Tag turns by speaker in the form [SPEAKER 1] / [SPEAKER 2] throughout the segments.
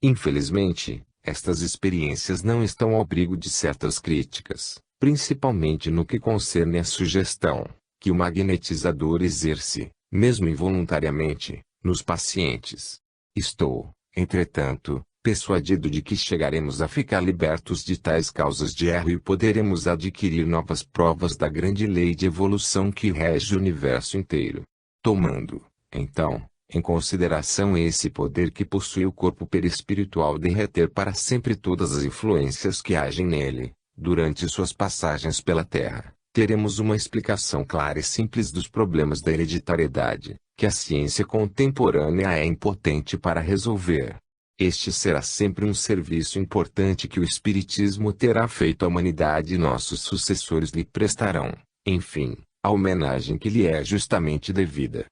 [SPEAKER 1] Infelizmente, estas experiências não estão ao abrigo de certas críticas, principalmente no que concerne à sugestão que o magnetizador exerce, mesmo involuntariamente, nos pacientes. Estou, entretanto, persuadido de que chegaremos a ficar libertos de tais causas de erro e poderemos adquirir novas provas da grande lei de evolução que rege o universo inteiro. Tomando, então, em consideração esse poder que possui o corpo perispiritual de reter para sempre todas as influências que agem nele, durante suas passagens pela Terra, teremos uma explicação clara e simples dos problemas da hereditariedade, que a ciência contemporânea é impotente para resolver. Este será sempre um serviço importante que o Espiritismo terá feito à humanidade e nossos sucessores lhe prestarão, enfim, a homenagem que lhe é justamente devida.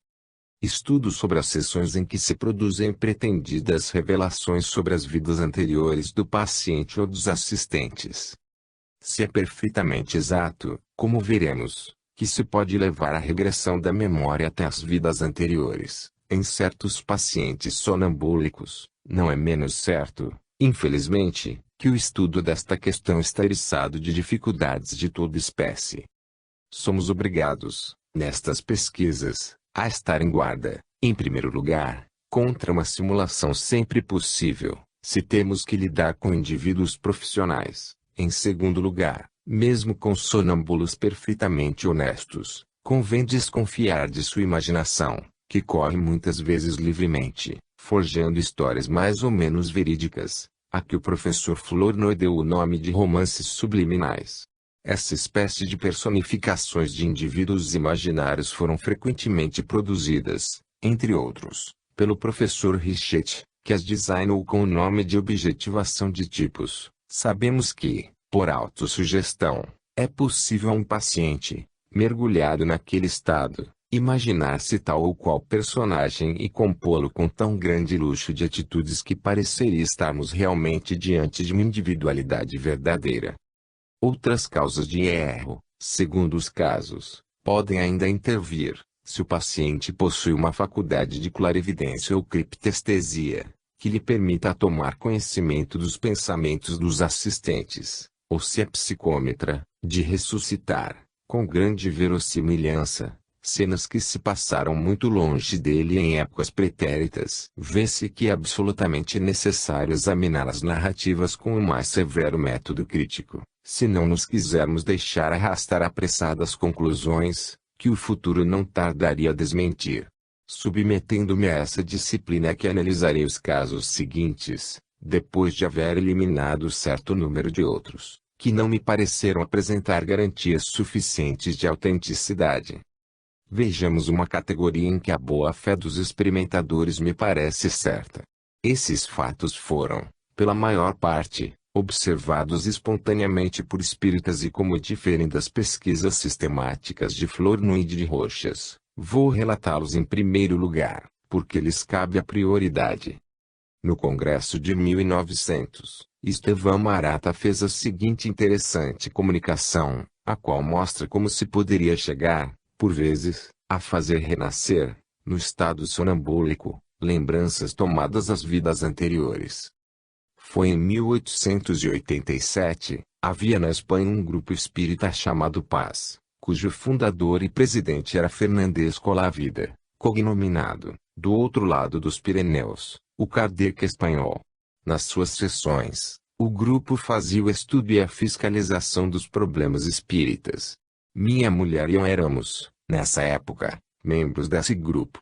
[SPEAKER 1] Estudo sobre as sessões em que se produzem pretendidas revelações sobre as vidas anteriores do paciente ou dos assistentes. Se é perfeitamente exato, como veremos, que se pode levar a regressão da memória até as vidas anteriores, em certos pacientes sonambúlicos, não é menos certo, infelizmente, que o estudo desta questão está eriçado de dificuldades de toda espécie. Somos obrigados, nestas pesquisas, a estar em guarda, em primeiro lugar, contra uma simulação sempre possível, se temos que lidar com indivíduos profissionais. Em segundo lugar, mesmo com sonâmbulos perfeitamente honestos, convém desconfiar de sua imaginação, que corre muitas vezes livremente, forjando histórias mais ou menos verídicas, a que o professor Flournoy deu o nome de romances subliminais. Essa espécie de personificações de indivíduos imaginários foram frequentemente produzidas, entre outros, pelo professor Richet, que as designou com o nome de objetivação de tipos. Sabemos que, por autossugestão, é possível a um paciente, mergulhado naquele estado, imaginar-se tal ou qual personagem e compô-lo com tão grande luxo de atitudes que pareceria estarmos realmente diante de uma individualidade verdadeira. Outras causas de erro, segundo os casos, podem ainda intervir, se o paciente possui uma faculdade de clarividência ou criptestesia, que lhe permita tomar conhecimento dos pensamentos dos assistentes, ou se é psicômetra, de ressuscitar, com grande verossimilhança, cenas que se passaram muito longe dele em épocas pretéritas. Vê-se que é absolutamente necessário examinar as narrativas com o mais severo método crítico, se não nos quisermos deixar arrastar apressadas conclusões, que o futuro não tardaria a desmentir. Submetendo-me a essa disciplina é que analisarei os casos seguintes, depois de haver eliminado certo número de outros, que não me pareceram apresentar garantias suficientes de autenticidade. Vejamos uma categoria em que a boa-fé dos experimentadores me parece certa. Esses fatos foram, pela maior parte, observados espontaneamente por espíritas e como diferem das pesquisas sistemáticas de Flournoy e de Rochas, vou relatá-los em primeiro lugar, porque lhes cabe a prioridade. No Congresso de 1900, Estevão Marata fez a seguinte interessante comunicação, a qual mostra como se poderia chegar, por vezes, a fazer renascer, no estado sonambúlico, lembranças tomadas às vidas anteriores. Foi em 1887, havia na Espanha um grupo espírita chamado Paz, cujo fundador e presidente era Fernández Colavida, cognominado, do outro lado dos Pirineus, o Kardec espanhol. Nas suas sessões, o grupo fazia o estudo e a fiscalização dos problemas espíritas. Minha mulher e eu éramos, nessa época, membros desse grupo.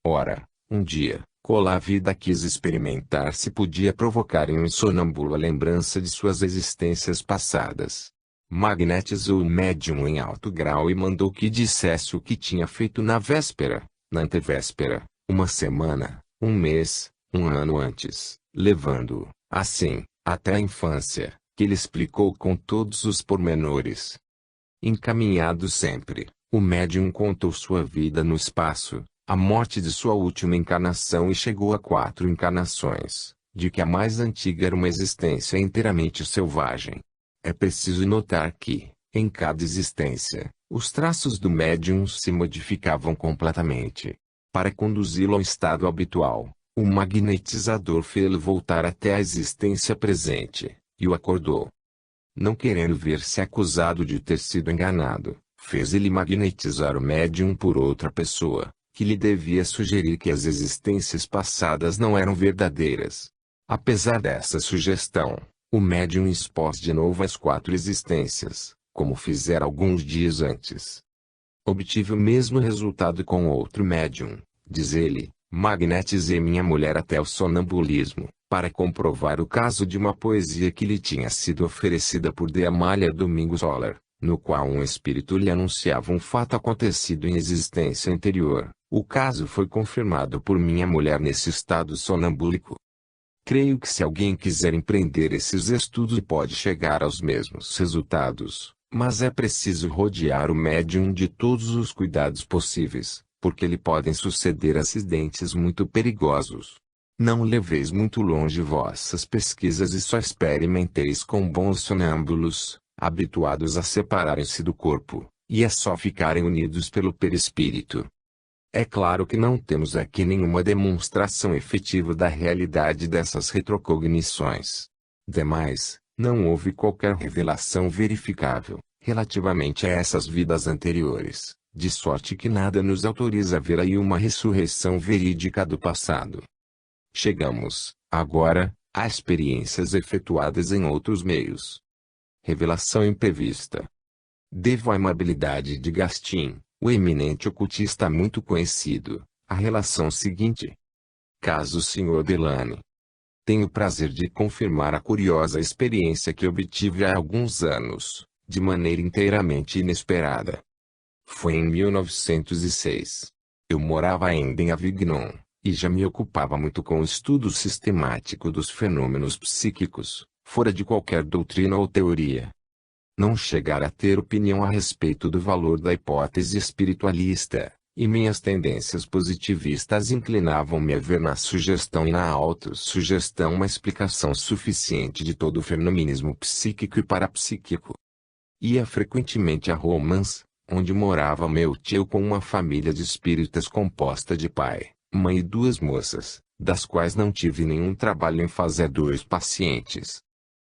[SPEAKER 1] Ora, um dia, Colavida quis experimentar se podia provocar em um sonâmbulo a lembrança de suas existências passadas. Magnetizou o médium em alto grau e mandou que dissesse o que tinha feito na véspera, na antevéspera, uma semana, um mês, um ano antes, levando-o, assim, até a infância, que ele explicou com todos os pormenores. Encaminhado sempre, o médium contou sua vida no espaço, a morte de sua última encarnação e chegou a 4 encarnações, de que a mais antiga era uma existência inteiramente selvagem. É preciso notar que, em cada existência, os traços do médium se modificavam completamente. Para conduzi-lo ao estado habitual, O magnetizador fê-lo voltar até a existência presente, e o acordou. Não querendo ver-se acusado de ter sido enganado, fez ele magnetizar o médium por outra pessoa, que lhe devia sugerir que as existências passadas não eram verdadeiras. Apesar dessa sugestão, o médium expôs de novo as 4 existências, como fizera alguns dias antes. Obtive o mesmo resultado com outro médium, diz ele. Magnetizei minha mulher até o sonambulismo, para comprovar o caso de uma poesia que lhe tinha sido oferecida por de Amália Domingos Soler, no qual um espírito lhe anunciava um fato acontecido em existência anterior. O caso foi confirmado por minha mulher nesse estado sonambúlico. Creio que se alguém quiser empreender esses estudos pode chegar aos mesmos resultados, mas é preciso rodear o médium de todos os cuidados possíveis, porque lhe podem suceder acidentes muito perigosos. Não leveis muito longe vossas pesquisas e só experimenteis com bons sonâmbulos, habituados a separarem-se do corpo, e a só ficarem unidos pelo perispírito. É claro que não temos aqui nenhuma demonstração efetiva da realidade dessas retrocognições. Demais, não houve qualquer revelação verificável, relativamente a essas vidas anteriores, de sorte que nada nos autoriza a ver aí uma ressurreição verídica do passado. Chegamos, agora, a experiências efetuadas em outros meios. Revelação imprevista. Devo à amabilidade de Gastin, o eminente ocultista muito conhecido, a relação seguinte. Caso Sr. Delane. Tenho o prazer de confirmar a curiosa experiência que obtive há alguns anos, de maneira inteiramente inesperada. Foi em 1906. Eu morava ainda em Avignon, e já me ocupava muito com o estudo sistemático dos fenômenos psíquicos, fora de qualquer doutrina ou teoria. Não chegara a ter opinião a respeito do valor da hipótese espiritualista, e minhas tendências positivistas inclinavam-me a ver na sugestão e na autossugestão uma explicação suficiente de todo o fenomenismo psíquico e parapsíquico. Ia frequentemente a Romans, onde morava meu tio com uma família de espíritas composta de pai, mãe e 2 moças, das quais não tive nenhum trabalho em fazer 2 pacientes.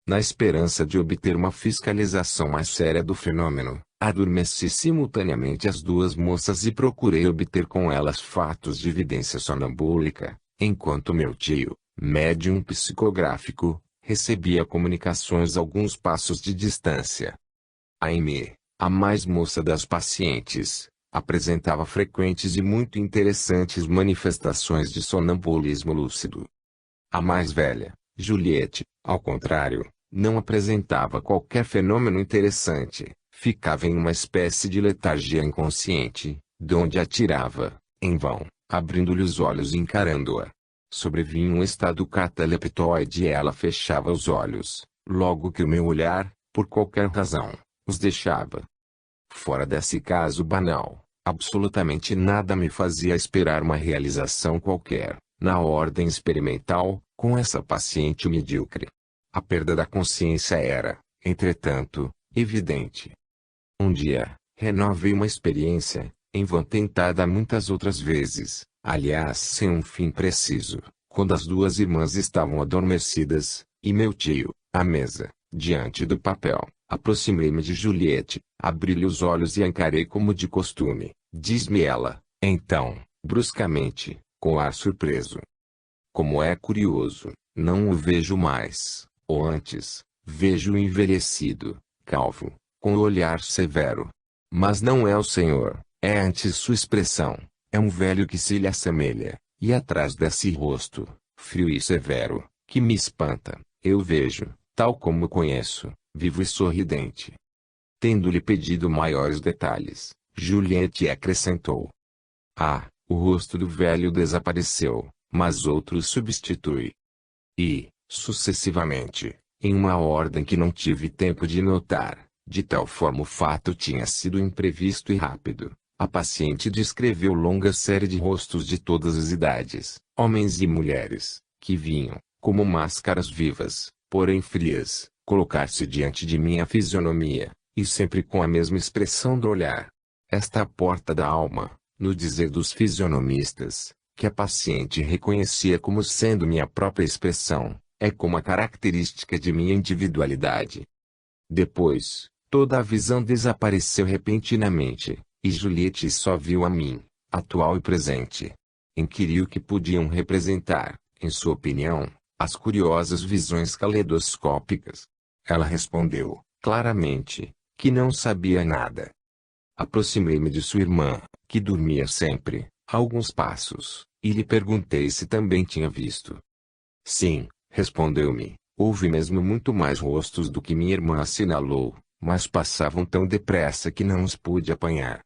[SPEAKER 1] Na esperança de obter uma fiscalização mais séria do fenômeno, adormeci simultaneamente as 2 moças e procurei obter com elas fatos de evidência sonambúlica, enquanto meu tio, médium psicográfico, recebia comunicações a alguns passos de distância. Aimee, a mais moça das pacientes, apresentava frequentes e muito interessantes manifestações de sonambulismo lúcido. A mais velha, Juliette, ao contrário, não apresentava qualquer fenômeno interessante, ficava em uma espécie de letargia inconsciente, donde atirava, em vão, abrindo-lhe os olhos e encarando-a. Sobrevinha um estado cataleptoide e ela fechava os olhos, logo que o meu olhar, por qualquer razão, os deixava. Fora desse caso banal, absolutamente nada me fazia esperar uma realização qualquer, na ordem experimental, com essa paciente medíocre. A perda da consciência era, entretanto, evidente. Um dia, renovei uma experiência, em vão tentada muitas outras vezes, aliás sem um fim preciso, quando as 2 irmãs estavam adormecidas, e meu tio, à mesa, diante do papel. Aproximei-me de Juliette, abri-lhe os olhos e a encarei como de costume, diz-me ela, então, bruscamente, com ar surpreso. Como é curioso, não o vejo mais, ou antes, vejo-o envelhecido, calvo, com o olhar severo. Mas não é o senhor, é antes sua expressão, é um velho que se lhe assemelha, e atrás desse rosto, frio e severo, que me espanta, eu vejo, tal como o conheço, vivo e sorridente. Tendo-lhe pedido maiores detalhes, Juliette acrescentou. O rosto do velho desapareceu, mas outro substitui. E, sucessivamente, em uma ordem que não tive tempo de notar, de tal forma o fato tinha sido imprevisto e rápido, a paciente descreveu longa série de rostos de todas as idades, homens e mulheres, que vinham, como máscaras vivas, porém frias, colocar-se diante de minha fisionomia, e sempre com a mesma expressão do olhar. Esta porta da alma, no dizer dos fisionomistas, que a paciente reconhecia como sendo minha própria expressão, é como a característica de minha individualidade. Depois, toda a visão desapareceu repentinamente, e Juliette só viu a mim, atual e presente. Inquiriu o que podiam representar, em sua opinião, as curiosas visões caleidoscópicas. Ela respondeu, claramente, que não sabia nada. Aproximei-me de sua irmã, que dormia sempre, a alguns passos, e lhe perguntei se também tinha visto. Sim, respondeu-me, houve mesmo muito mais rostos do que minha irmã assinalou, mas passavam tão depressa que não os pude apanhar.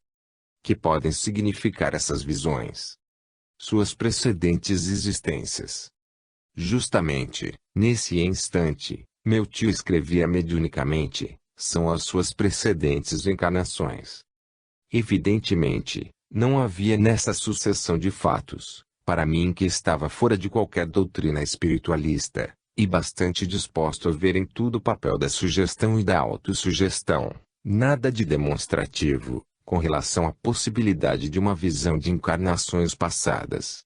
[SPEAKER 1] Que podem significar essas visões? Suas precedentes existências. Justamente, nesse instante, meu tio escrevia mediunicamente, são as suas precedentes encarnações. Evidentemente, não havia nessa sucessão de fatos, para mim que estava fora de qualquer doutrina espiritualista, e bastante disposto a ver em tudo o papel da sugestão e da autossugestão, nada de demonstrativo, com relação à possibilidade de uma visão de encarnações passadas.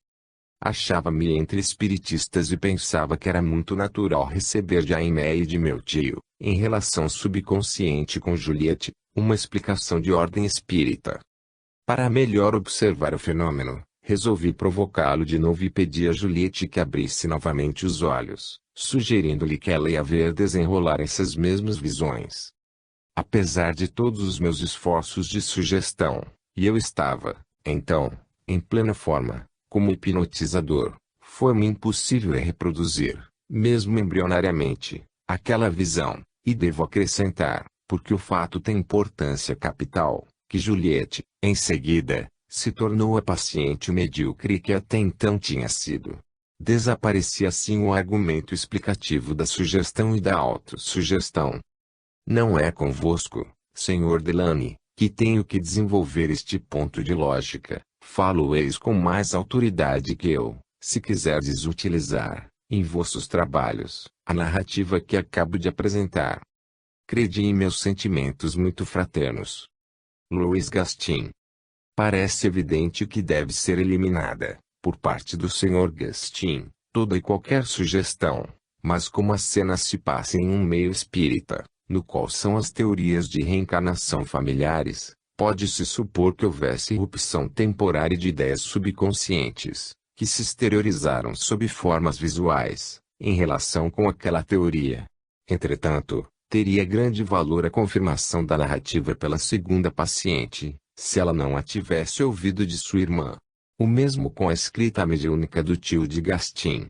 [SPEAKER 1] Achava-me entre espiritistas e pensava que era muito natural receber de Aimé e de meu tio, em relação subconsciente com Juliette, uma explicação de ordem espírita. Para melhor observar o fenômeno, resolvi provocá-lo de novo e pedi a Juliette que abrisse novamente os olhos, sugerindo-lhe que ela ia ver desenrolar essas mesmas visões. Apesar de todos os meus esforços de sugestão, e eu estava, então, em plena forma, como hipnotizador, foi-me impossível reproduzir, mesmo embrionariamente, aquela visão, e devo acrescentar, porque o fato tem importância capital, que Juliette, em seguida, se tornou a paciente medíocre que até então tinha sido. Desaparecia assim o argumento explicativo da sugestão e da autossugestão. Não é convosco, Sr. Delany, que tenho que desenvolver este ponto de lógica, falo-eis com mais autoridade que eu, se quiserdes utilizar, em vossos trabalhos, a narrativa que acabo de apresentar. Crede em meus sentimentos muito fraternos. Louis Gastin. Parece evidente que deve ser eliminada, por parte do Sr. Gastin, toda e qualquer sugestão, mas como a cena se passa em um meio espírita, no qual são as teorias de reencarnação familiares, pode-se supor que houvesse irrupção temporária de ideias subconscientes, que se exteriorizaram sob formas visuais, em relação com aquela teoria. Entretanto, teria grande valor a confirmação da narrativa pela segunda paciente, se ela não a tivesse ouvido de sua irmã. O mesmo com a escrita mediúnica do tio de Gastin.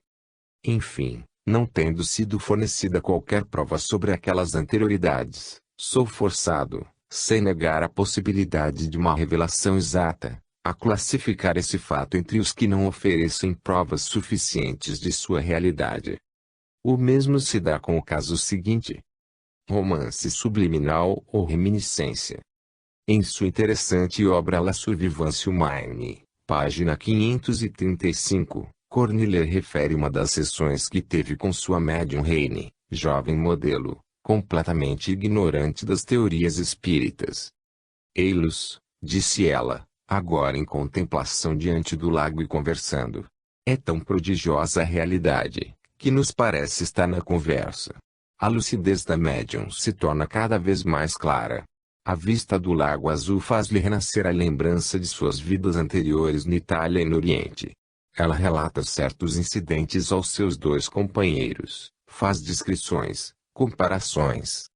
[SPEAKER 1] Enfim, não tendo sido fornecida qualquer prova sobre aquelas anterioridades, sou forçado, sem negar a possibilidade de uma revelação exata, a classificar esse fato entre os que não oferecem provas suficientes de sua realidade. O mesmo se dá com o caso seguinte. Romance subliminal ou reminiscência. Em sua interessante obra La Survivance Humaine, página 535, Corniller refere uma das sessões que teve com sua médium Heine, jovem modelo, completamente ignorante das teorias espíritas. Ei-los, disse ela, agora em contemplação diante do lago e conversando. É tão prodigiosa a realidade, que nos parece estar na conversa. A lucidez da médium se torna cada vez mais clara. A vista do lago azul faz-lhe renascer a lembrança de suas vidas anteriores na Itália e no Oriente. Ela relata certos incidentes aos seus dois companheiros, faz descrições, comparações.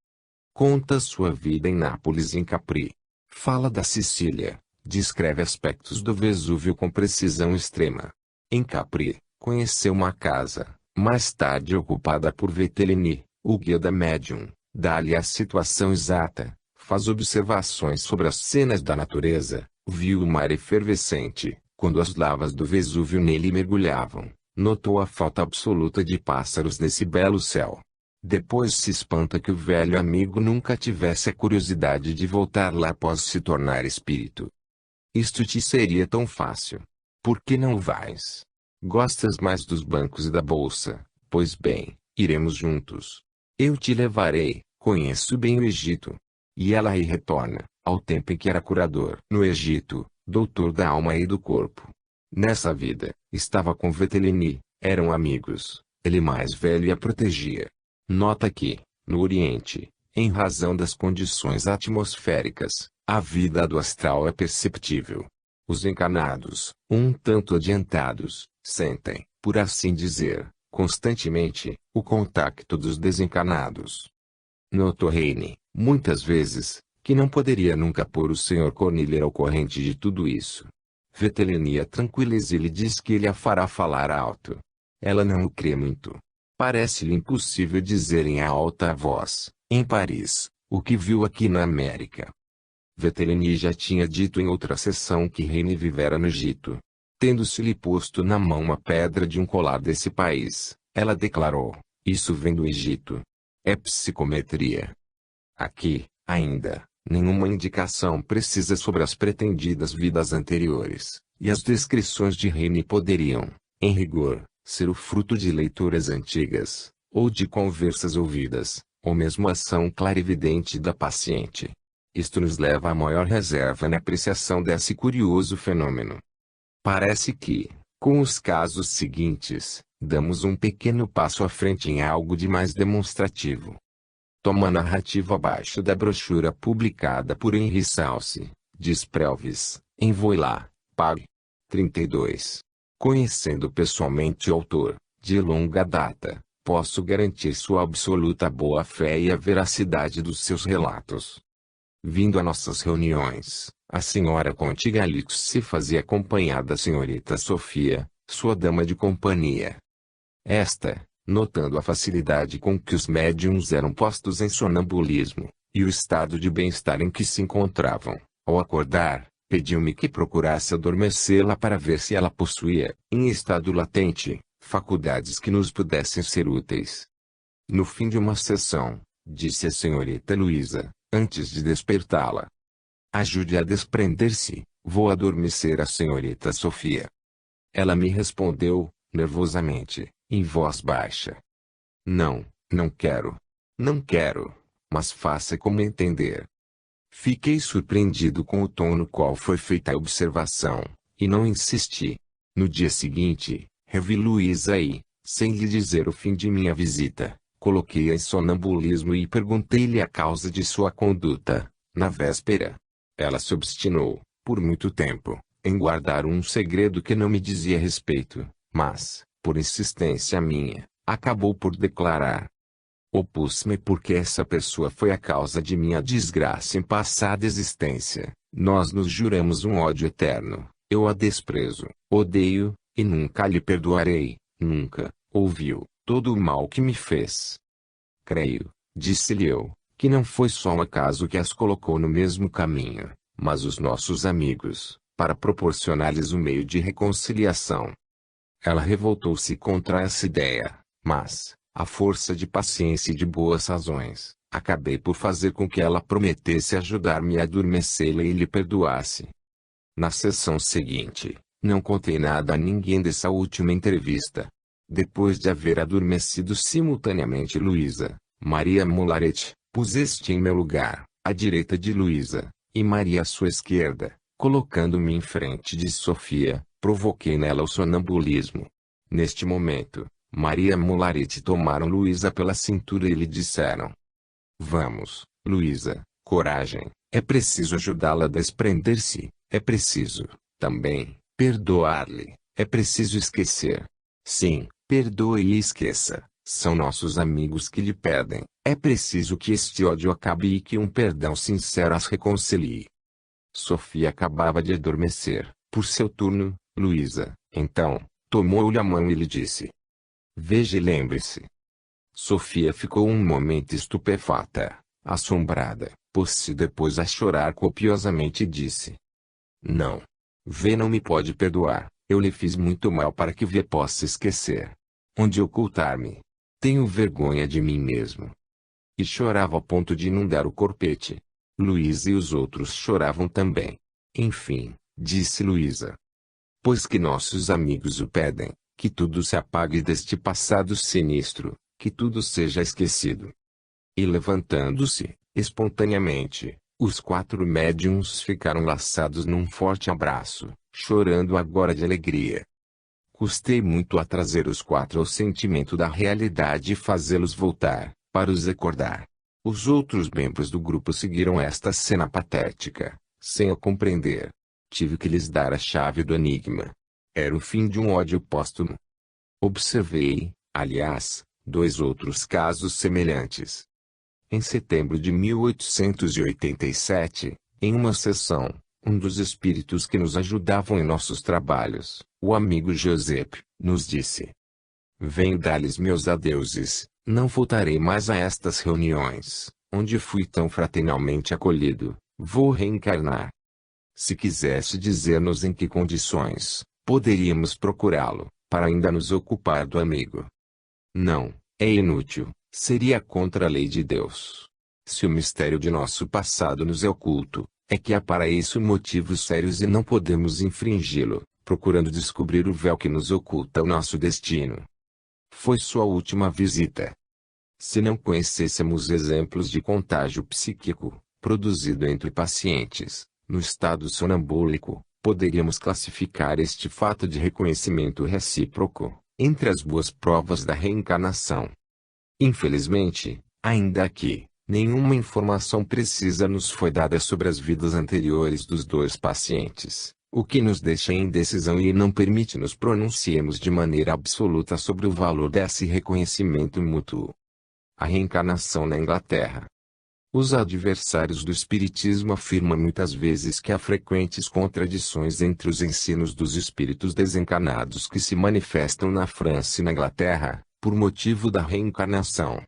[SPEAKER 1] Conta sua vida em Nápoles e em Capri. Fala da Sicília, descreve aspectos do Vesúvio com precisão extrema. Em Capri, conheceu uma casa, mais tarde ocupada por Vetellini, o guia da médium, dá-lhe a situação exata, faz observações sobre as cenas da natureza, viu o mar efervescente, quando as lavas do Vesúvio nele mergulhavam, notou a falta absoluta de pássaros nesse belo céu. Depois se espanta que o velho amigo nunca tivesse a curiosidade de voltar lá após se tornar espírito. Isto te seria tão fácil. Por que não vais? Gostas mais dos bancos e da bolsa? Pois bem, iremos juntos. Eu te levarei, conheço bem o Egito. E ela aí retorna, ao tempo em que era curador no Egito, doutor da alma e do corpo. Nessa vida, Estava com Vetelini, eram amigos, ele mais velho e a protegia. Nota que, no Oriente, em razão das condições atmosféricas, a vida do astral é perceptível. Os encarnados, um tanto adiantados, sentem, por assim dizer, constantemente, o contacto dos desencarnados. Notou Heine, muitas vezes, que não poderia nunca pôr o Sr. Cornelier ao corrente de tudo isso. Vetelini a tranquiliza e lhe diz que ele a fará falar alto. Ela não o crê muito. Parece-lhe impossível dizer em alta voz, em Paris, o que viu aqui na América. Vetelini já tinha dito em outra sessão que Heine vivera no Egito. Tendo-se-lhe posto na mão uma pedra de um colar desse país, ela declarou, isso vem do Egito. É psicometria. Aqui, ainda, nenhuma indicação precisa sobre as pretendidas vidas anteriores, e as descrições de Heine poderiam, em rigor, ser o fruto de leituras antigas, ou de conversas ouvidas, ou mesmo ação clarividente da paciente. Isto nos leva à maior reserva na apreciação desse curioso fenômeno. Parece que, com os casos seguintes, damos um pequeno passo à frente em algo de mais demonstrativo. Toma a narrativa abaixo da brochura publicada por Henry Salce, diz Prelvis, em Voilá, Pag. 32. Conhecendo pessoalmente o autor, de longa data, posso garantir sua absoluta boa-fé e a veracidade dos seus relatos. Vindo a nossas reuniões, a senhora Conte Galix se fazia acompanhar da senhorita Sofia, sua dama de companhia. Esta, notando a facilidade com que os médiuns eram postos em sonambulismo, e o estado de bem-estar em que se encontravam, ao acordar, pediu-me que procurasse adormecê-la para ver se ela possuía, em estado latente, faculdades que nos pudessem ser úteis. No fim de uma sessão, disse a senhorita Luísa, antes de despertá-la: ajude a desprender-se, vou adormecer a senhorita Sofia. Ela me respondeu, nervosamente, em voz baixa: não, não quero. Não quero, mas faça como entender. Fiquei surpreendido com o tom no qual foi feita a observação, e não insisti. No dia seguinte, revi Luísa e, sem lhe dizer o fim de minha visita, coloquei-a em sonambulismo e perguntei-lhe a causa de sua conduta, na véspera. Ela se obstinou, por muito tempo, em guardar um segredo que não me dizia respeito, mas, por insistência minha, acabou por declarar: opus-me porque essa pessoa foi a causa de minha desgraça em passada existência. Nós nos juramos um ódio eterno. Eu a desprezo, odeio, e nunca lhe perdoarei, nunca, ouviu, todo o mal que me fez. Creio, disse-lhe eu, que não foi só um acaso que as colocou no mesmo caminho, mas os nossos amigos, para proporcionar-lhes um meio de reconciliação. Ela revoltou-se contra essa ideia, mas, à força de paciência e de boas razões, acabei por fazer com que ela prometesse ajudar-me a adormecê-la e lhe perdoasse. Na sessão seguinte, não contei nada a ninguém dessa última entrevista. Depois de haver adormecido simultaneamente Luísa, Maria Mularet, pus este em meu lugar, à direita de Luísa, e Maria à sua esquerda, colocando-me em frente de Sofia, provoquei nela o sonambulismo. Neste momento, Maria Mularet tomaram Luísa pela cintura e lhe disseram: vamos, Luísa, coragem, é preciso ajudá-la a desprender-se, é preciso, também, perdoar-lhe, é preciso esquecer. Sim, perdoe e esqueça, são nossos amigos que lhe pedem, é preciso que este ódio acabe e que um perdão sincero as reconcilie. Sofia acabava de adormecer, por seu turno, Luísa, então, tomou-lhe a mão e lhe disse: veja e lembre-se. Sofia ficou um momento estupefata, assombrada, pôs-se depois a chorar copiosamente e disse: não. V não me pode perdoar, eu lhe fiz muito mal para que V possa esquecer. Onde ocultar-me? Tenho vergonha de mim mesmo. E chorava ao ponto de inundar o corpete. Luísa e os outros choravam também. Enfim, disse Luísa: pois que nossos amigos o pedem, que tudo se apague deste passado sinistro, que tudo seja esquecido. E levantando-se, espontaneamente, os 4 médiuns ficaram laçados num forte abraço, chorando agora de alegria. Custei muito a trazer os quatro ao sentimento da realidade e fazê-los voltar, para os acordar. Os outros membros do grupo seguiram esta cena patética, sem a compreender. Tive que lhes dar a chave do enigma. Era o fim de um ódio póstumo. Observei, aliás, dois outros casos semelhantes. Em setembro de 1887, em uma sessão, um dos espíritos que nos ajudavam em nossos trabalhos, o amigo Joseph, nos disse: venho dar-lhes meus adeuses, não voltarei mais a estas reuniões, onde fui tão fraternalmente acolhido, vou reencarnar. Se quisesse dizer-nos em que condições, poderíamos procurá-lo, para ainda nos ocupar do amigo. Não, é inútil, seria contra a lei de Deus. Se o mistério de nosso passado nos é oculto, é que há para isso motivos sérios e não podemos infringi-lo, procurando descobrir o véu que nos oculta o nosso destino. Foi sua última visita. Se não conhecêssemos exemplos de contágio psíquico, produzido entre pacientes, no estado sonambúlico, poderíamos classificar este fato de reconhecimento recíproco, entre as boas provas da reencarnação. Infelizmente, ainda aqui, nenhuma informação precisa nos foi dada sobre as vidas anteriores dos dois pacientes, o que nos deixa em indecisão e não permite nos pronunciemos de maneira absoluta sobre o valor desse reconhecimento mútuo. A reencarnação na Inglaterra. Os adversários do Espiritismo afirmam muitas vezes que há frequentes contradições entre os ensinos dos espíritos desencarnados que se manifestam na França e na Inglaterra, por motivo da reencarnação.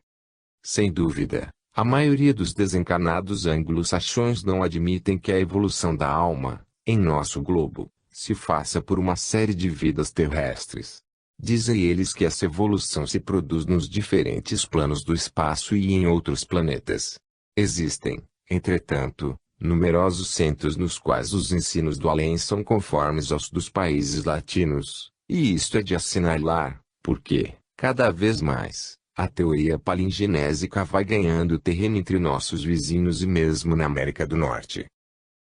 [SPEAKER 1] Sem dúvida, a maioria dos desencarnados anglo-saxões não admitem que a evolução da alma, em nosso globo, se faça por uma série de vidas terrestres. Dizem eles que essa evolução se produz nos diferentes planos do espaço e em outros planetas. Existem, entretanto, numerosos centros nos quais os ensinos do além são conformes aos dos países latinos, e isto é de assinalar, porque, cada vez mais, a teoria palingenésica vai ganhando terreno entre nossos vizinhos e mesmo na América do Norte.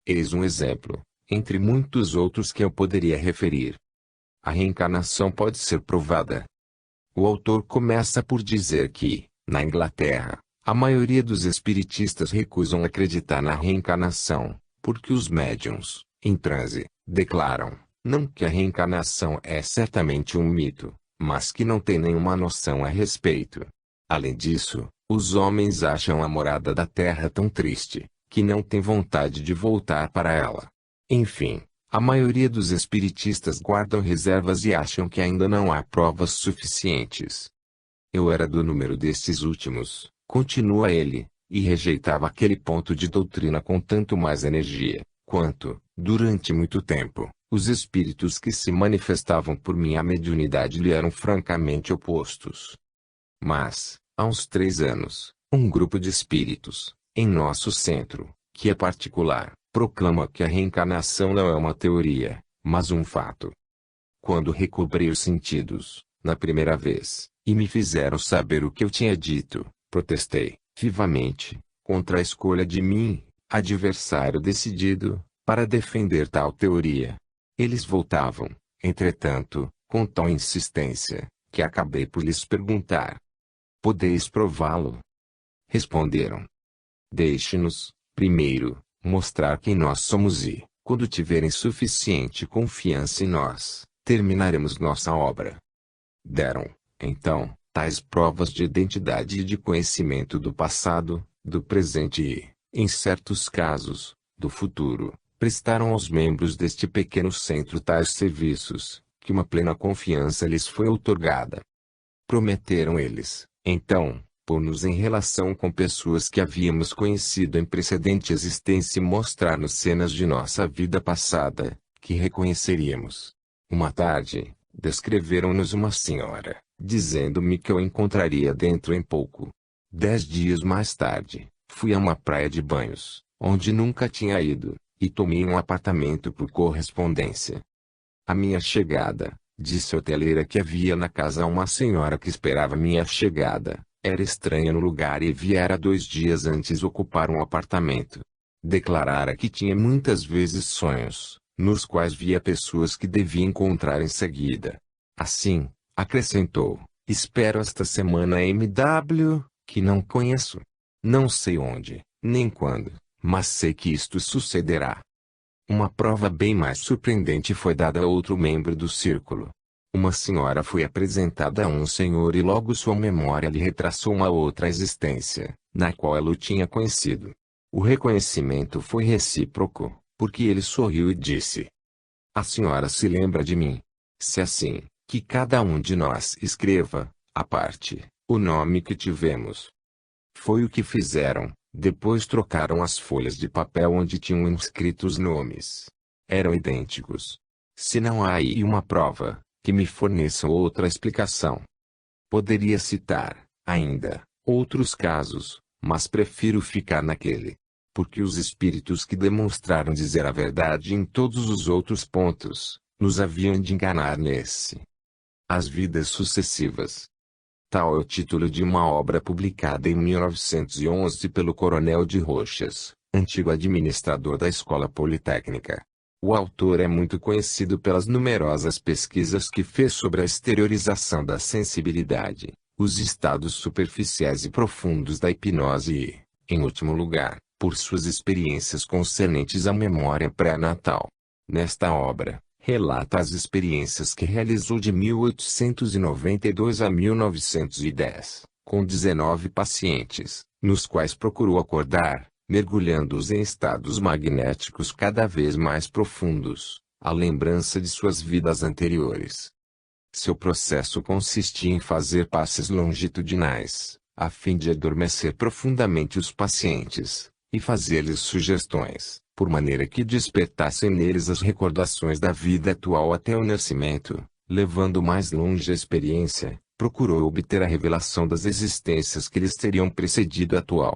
[SPEAKER 1] Eis um exemplo, entre muitos outros que eu poderia referir. A reencarnação pode ser provada. O autor começa por dizer que, na Inglaterra, a maioria dos espiritistas recusam acreditar na reencarnação, porque os médiuns, em transe, declaram, não que a reencarnação é certamente um mito, mas que não tem nenhuma noção a respeito. Além disso, os homens acham a morada da Terra tão triste, que não têm vontade de voltar para ela. Enfim, a maioria dos espiritistas guardam reservas e acham que ainda não há provas suficientes. Eu era do número destes últimos, continua ele, e rejeitava aquele ponto de doutrina com tanto mais energia, quanto, durante muito tempo, os espíritos que se manifestavam por minha mediunidade lhe eram francamente opostos. Mas, há uns 3 anos, um grupo de espíritos, em nosso centro, que é particular, proclama que a reencarnação não é uma teoria, mas um fato. Quando recobrei os sentidos, na primeira vez, e me fizeram saber o que eu tinha dito, protestei, vivamente, contra a escolha de mim, adversário decidido, para defender tal teoria. Eles voltavam, entretanto, com tal insistência, que acabei por lhes perguntar: podeis prová-lo? Responderam: deixe-nos, primeiro, mostrar quem nós somos e, quando tiverem suficiente confiança em nós, terminaremos nossa obra. Deram, então, tais provas de identidade e de conhecimento do passado, do presente e, em certos casos, do futuro, prestaram aos membros deste pequeno centro tais serviços, que uma plena confiança lhes foi outorgada. Prometeram eles, então, pôr-nos em relação com pessoas que havíamos conhecido em precedente existência e mostrar-nos cenas de nossa vida passada, que reconheceríamos. Uma tarde, descreveram-nos uma senhora, dizendo-me que eu encontraria dentro em pouco. 10 dias mais tarde, fui a uma praia de banhos, onde nunca tinha ido, e tomei um apartamento por correspondência. A minha chegada, disse a hoteleira que havia na casa uma senhora que esperava minha chegada, era estranha no lugar e viera 2 dias antes ocupar um apartamento. Declarara que tinha muitas vezes sonhos, nos quais via pessoas que devia encontrar em seguida. Assim, acrescentou, espero esta semana MW, que não conheço. Não sei onde, nem quando, mas sei que isto sucederá. Uma prova bem mais surpreendente foi dada a outro membro do círculo. Uma senhora foi apresentada a um senhor e logo sua memória lhe retraçou uma outra existência, na qual ela o tinha conhecido. O reconhecimento foi recíproco, porque ele sorriu e disse: a senhora se lembra de mim. Se assim, que cada um de nós escreva, à parte, o nome que tivemos. Foi o que fizeram. Depois trocaram as folhas de papel onde tinham inscritos nomes. Eram idênticos. Se não há aí uma prova, que me forneça outra explicação. Poderia citar, ainda, outros casos, mas prefiro ficar naquele. Porque os espíritos que demonstraram dizer a verdade em todos os outros pontos, nos haviam de enganar nesse. As vidas sucessivas. Tal é o título de uma obra publicada em 1911 pelo Coronel de Roxas, antigo administrador da Escola Politécnica. O autor é muito conhecido pelas numerosas pesquisas que fez sobre a exteriorização da sensibilidade, os estados superficiais e profundos da hipnose e, em último lugar, por suas experiências concernentes à memória pré-natal. Nesta obra, relata as experiências que realizou de 1892 a 1910, com 19 pacientes, nos quais procurou acordar, mergulhando-os em estados magnéticos cada vez mais profundos, a lembrança de suas vidas anteriores. Seu processo consistia em fazer passes longitudinais, a fim de adormecer profundamente os pacientes, e fazer-lhes sugestões, por maneira que despertassem neles as recordações da vida atual até o nascimento. Levando mais longe a experiência, procurou obter a revelação das existências que lhes teriam precedido a atual.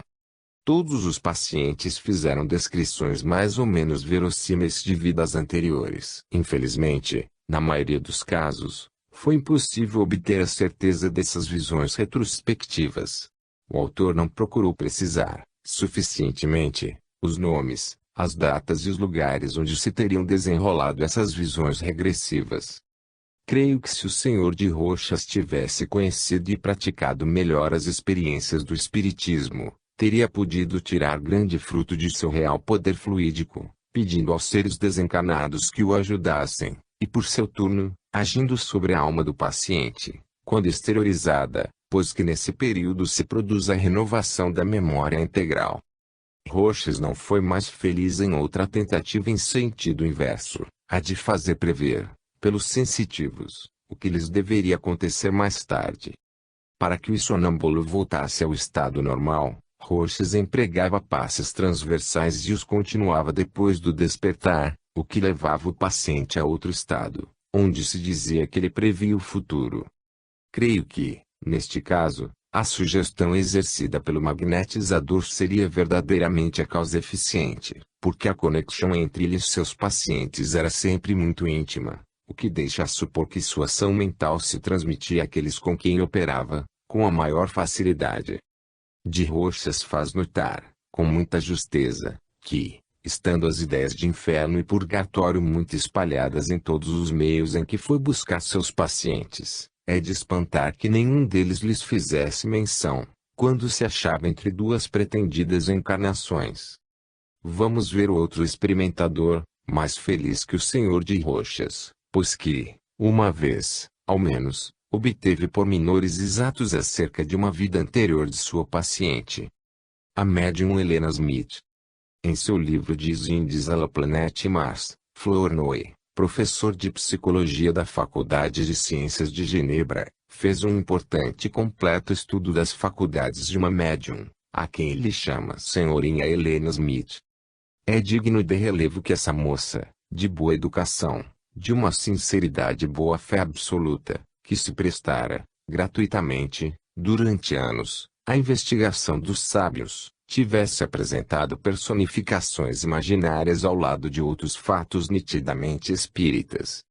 [SPEAKER 1] Todos os pacientes fizeram descrições mais ou menos verossímeis de vidas anteriores. Infelizmente, na maioria dos casos, foi impossível obter a certeza dessas visões retrospectivas. O autor não procurou precisar, suficientemente, os nomes, as datas e os lugares onde se teriam desenrolado essas visões regressivas. Creio que se o senhor de Roxas tivesse conhecido e praticado melhor as experiências do espiritismo, teria podido tirar grande fruto de seu real poder fluídico, pedindo aos seres desencarnados que o ajudassem, e por seu turno, agindo sobre a alma do paciente, quando exteriorizada, pois que nesse período se produz a renovação da memória integral. Roxas não foi mais feliz em outra tentativa em sentido inverso, a de fazer prever, pelos sensitivos, o que lhes deveria acontecer mais tarde. Para que o sonâmbulo voltasse ao estado normal, Roxas empregava passes transversais e os continuava depois do despertar, o que levava o paciente a outro estado, onde se dizia que ele previa o futuro. Creio que, neste caso, a sugestão exercida pelo magnetizador seria verdadeiramente a causa eficiente, porque a conexão entre ele e seus pacientes era sempre muito íntima, o que deixa a supor que sua ação mental se transmitia àqueles com quem operava, com a maior facilidade. De Roxas faz notar, com muita justeza, que, estando as ideias de inferno e purgatório muito espalhadas em todos os meios em que foi buscar seus pacientes, é de espantar que nenhum deles lhes fizesse menção, quando se achava entre duas pretendidas encarnações. Vamos ver o outro experimentador, mais feliz que o senhor de Roxas, pois que, uma vez, ao menos, obteve pormenores exatos acerca de uma vida anterior de sua paciente. A médium Helena Smith. Em seu livro Diz Índices à la Planète Mars, Flournoy, professor de psicologia da Faculdade de Ciências de Genebra, fez um importante e completo estudo das faculdades de uma médium, a quem ele chama Senhorinha Helena Smith. É digno de relevo que essa moça, de boa educação, de uma sinceridade e boa-fé absoluta, que se prestara, gratuitamente, durante anos, à investigação dos sábios, tivesse apresentado personificações imaginárias ao lado de outros fatos nitidamente espíritas.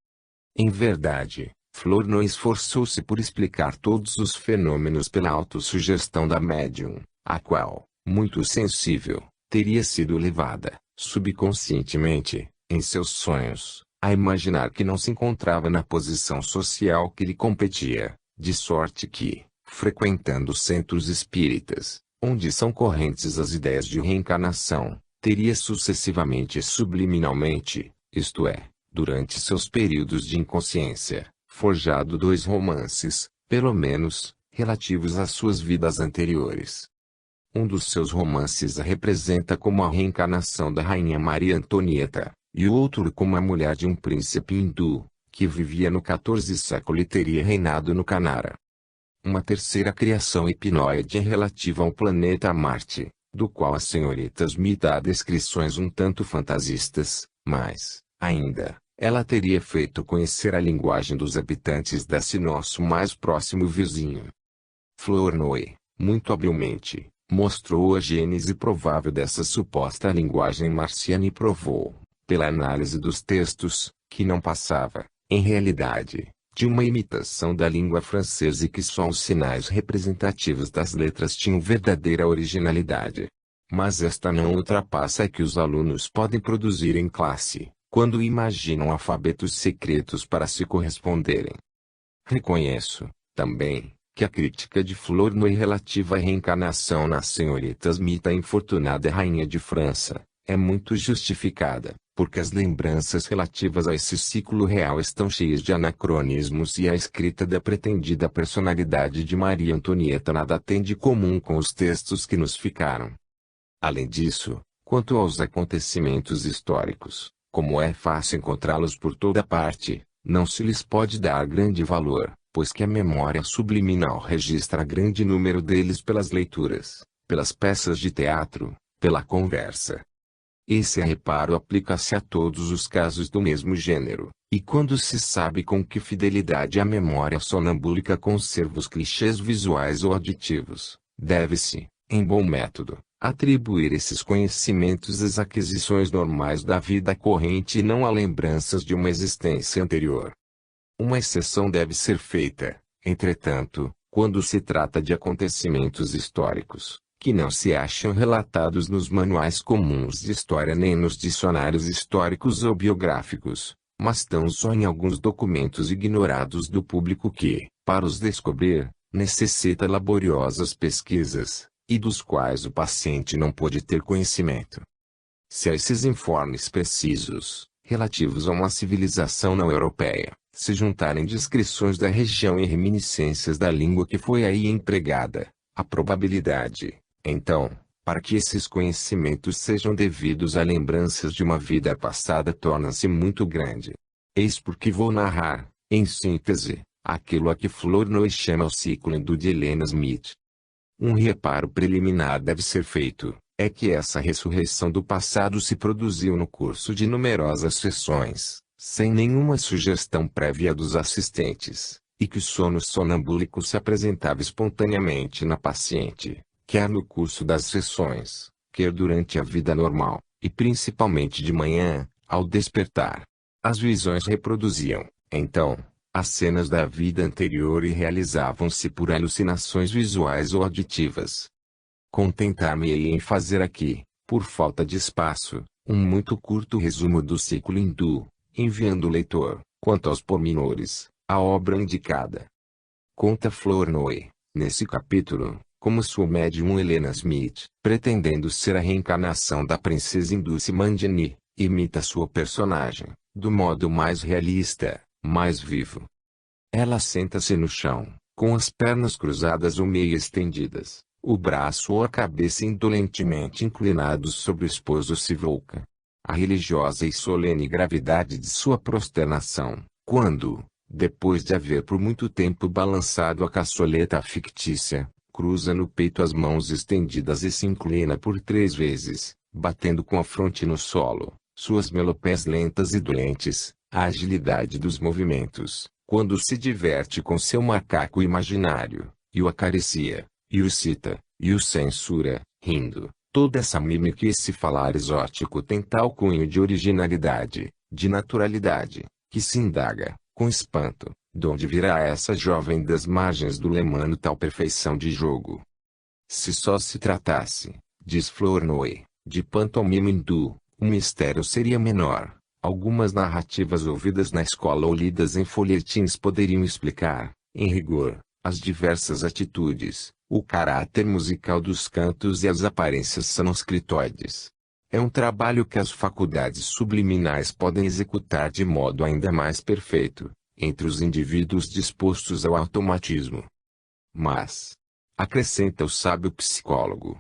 [SPEAKER 1] Em verdade, Flournoy esforçou-se por explicar todos os fenômenos pela autossugestão da médium, a qual, muito sensível, teria sido levada, subconscientemente, em seus sonhos, a imaginar que não se encontrava na posição social que lhe competia, de sorte que, frequentando centros espíritas, onde são correntes as ideias de reencarnação, teria sucessivamente e subliminalmente, isto é, durante seus períodos de inconsciência, forjado 2 romances, pelo menos, relativos às suas vidas anteriores. Um dos seus romances a representa como a reencarnação da Rainha Maria Antonieta, e o outro como a mulher de um príncipe hindu, que vivia no 14º século e teria reinado no Canara. Uma terceira criação hipnoide relativa ao planeta Marte, do qual a senhorita Smith dá descrições um tanto fantasistas, mas, ainda, ela teria feito conhecer a linguagem dos habitantes desse nosso mais próximo vizinho. Flournoy, muito habilmente, mostrou a gênese provável dessa suposta linguagem marciana e provou, pela análise dos textos, que não passava, em realidade, de uma imitação da língua francesa e que só os sinais representativos das letras tinham verdadeira originalidade. Mas esta não ultrapassa a que os alunos podem produzir em classe, quando imaginam alfabetos secretos para se corresponderem. Reconheço, também, que a crítica de Flournoy relativa à reencarnação na senhorita Smith, a infortunada rainha de França, é muito justificada, porque as lembranças relativas a esse ciclo real estão cheias de anacronismos e a escrita da pretendida personalidade de Maria Antonieta nada tem de comum com os textos que nos ficaram. Além disso, quanto aos acontecimentos históricos, como é fácil encontrá-los por toda parte, não se lhes pode dar grande valor, pois que a memória subliminal registra grande número deles pelas leituras, pelas peças de teatro, pela conversa. Esse reparo aplica-se a todos os casos do mesmo gênero, e quando se sabe com que fidelidade a memória sonambúlica conserva os clichês visuais ou auditivos, deve-se, em bom método, atribuir esses conhecimentos às aquisições normais da vida corrente e não a lembranças de uma existência anterior. Uma exceção deve ser feita, entretanto, quando se trata de acontecimentos históricos, que não se acham relatados nos manuais comuns de história nem nos dicionários históricos ou biográficos, mas estão só em alguns documentos ignorados do público que, para os descobrir, necessita laboriosas pesquisas, e dos quais o paciente não pode ter conhecimento. Se a esses informes precisos, relativos a uma civilização não europeia, se juntarem descrições da região e reminiscências da língua que foi aí empregada, a probabilidade, então, para que esses conhecimentos sejam devidos a lembranças de uma vida passada torna-se muito grande. Eis porque vou narrar, em síntese, aquilo a que Flournoy chama o ciclo hindu de Helena Smith. Um reparo preliminar deve ser feito, é que essa ressurreição do passado se produziu no curso de numerosas sessões, sem nenhuma sugestão prévia dos assistentes, e que o sono sonambúlico se apresentava espontaneamente na paciente, quer no curso das sessões, quer durante a vida normal, e principalmente de manhã, ao despertar. As visões reproduziam, então, as cenas da vida anterior e realizavam-se por alucinações visuais ou auditivas. Contentar-me-ei em fazer aqui, por falta de espaço, um muito curto resumo do ciclo hindu, enviando o leitor, quanto aos pormenores, a obra indicada. Conta Flournoy, nesse capítulo, como sua médium Helena Smith, pretendendo ser a reencarnação da princesa hindu Simandini, imita sua personagem, do modo mais realista, mais vivo. Ela senta-se no chão, com as pernas cruzadas ou meio estendidas, o braço ou a cabeça indolentemente inclinados sobre o esposo se volca. A religiosa e solene gravidade de sua prosternação, quando, depois de haver por muito tempo balançado a caçoleta fictícia, cruza no peito as mãos estendidas e se inclina por 3 vezes, batendo com a fronte no solo, suas melopés lentas e doentes, a agilidade dos movimentos, quando se diverte com seu macaco imaginário, e o acaricia, e o cita, e o censura, rindo. Toda essa mímica e esse falar exótico tem tal cunho de originalidade, de naturalidade, que se indaga, com espanto, de onde virá essa jovem das margens do Lemano tal perfeição de jogo. Se só se tratasse, diz Flournoy, de pantomima hindu, o mistério seria menor, Algumas narrativas ouvidas na escola ou lidas em folhetins poderiam explicar, em rigor, as diversas atitudes, o caráter musical dos cantos e as aparências sanscritoides. É um trabalho que as faculdades subliminais podem executar de modo ainda mais perfeito, entre os indivíduos dispostos ao automatismo. Mas, acrescenta o sábio psicólogo,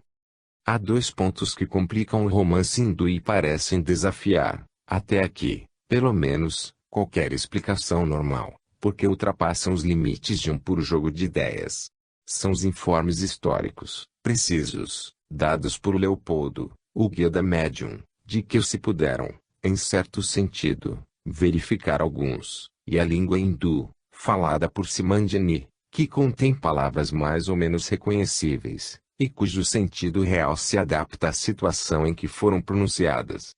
[SPEAKER 1] há dois pontos que complicam o romance hindu e parecem desafiar, até aqui, pelo menos, qualquer explicação normal, porque ultrapassam os limites de um puro jogo de ideias. São os informes históricos, precisos, dados por Leopoldo, o guia da médium, de que se puderam, em certo sentido, verificar alguns, e a língua hindu, falada por Simandini, que contém palavras mais ou menos reconhecíveis, e cujo sentido real se adapta à situação em que foram pronunciadas.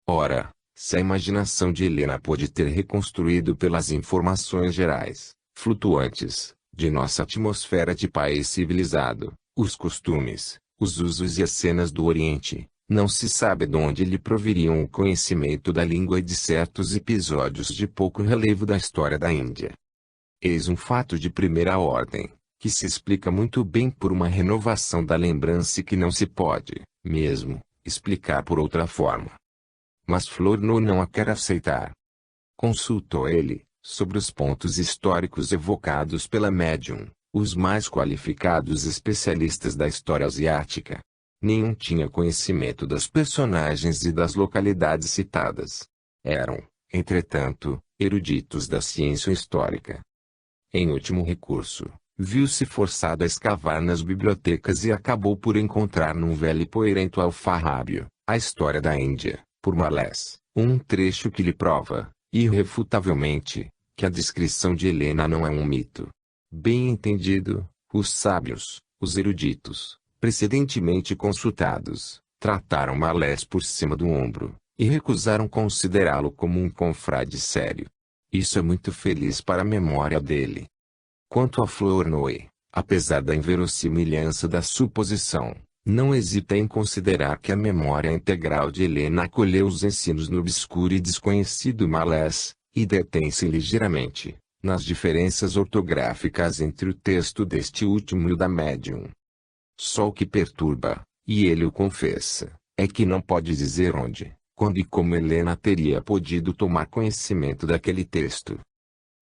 [SPEAKER 1] Ora, se a imaginação de Helena pôde ter reconstruído pelas informações gerais, flutuantes, de nossa atmosfera de país civilizado, os costumes, os usos e as cenas do Oriente, não se sabe de onde lhe proviriam o conhecimento da língua e de certos episódios de pouco relevo da história da Índia. Eis um fato de primeira ordem, que se explica muito bem por uma renovação da lembrança e que não se pode, mesmo, explicar por outra forma. Mas Flournoy não a quer aceitar. Consultou ele, sobre os pontos históricos evocados pela médium, os mais qualificados especialistas da história asiática. Nenhum tinha conhecimento das personagens e das localidades citadas. Eram, entretanto, eruditos da ciência histórica. Em último recurso, viu-se forçado a escavar nas bibliotecas e acabou por encontrar num velho e poeirento alfarrábio, a história da Índia, por Malés, um trecho que lhe prova, irrefutavelmente, que a descrição de Helena não é um mito. Bem entendido, os sábios, os eruditos, precedentemente consultados, trataram Malés por cima do ombro, e recusaram considerá-lo como um confrade sério. Isso é muito feliz para a memória dele. Quanto a Flournoy, apesar da inverossimilhança da suposição, não hesita em considerar que a memória integral de Helena acolheu os ensinos no obscuro e desconhecido Malés, e detém-se ligeiramente, nas diferenças ortográficas entre o texto deste último e o da médium. Só o que perturba, e ele o confessa, é que não pode dizer onde, quando e como Helena teria podido tomar conhecimento daquele texto.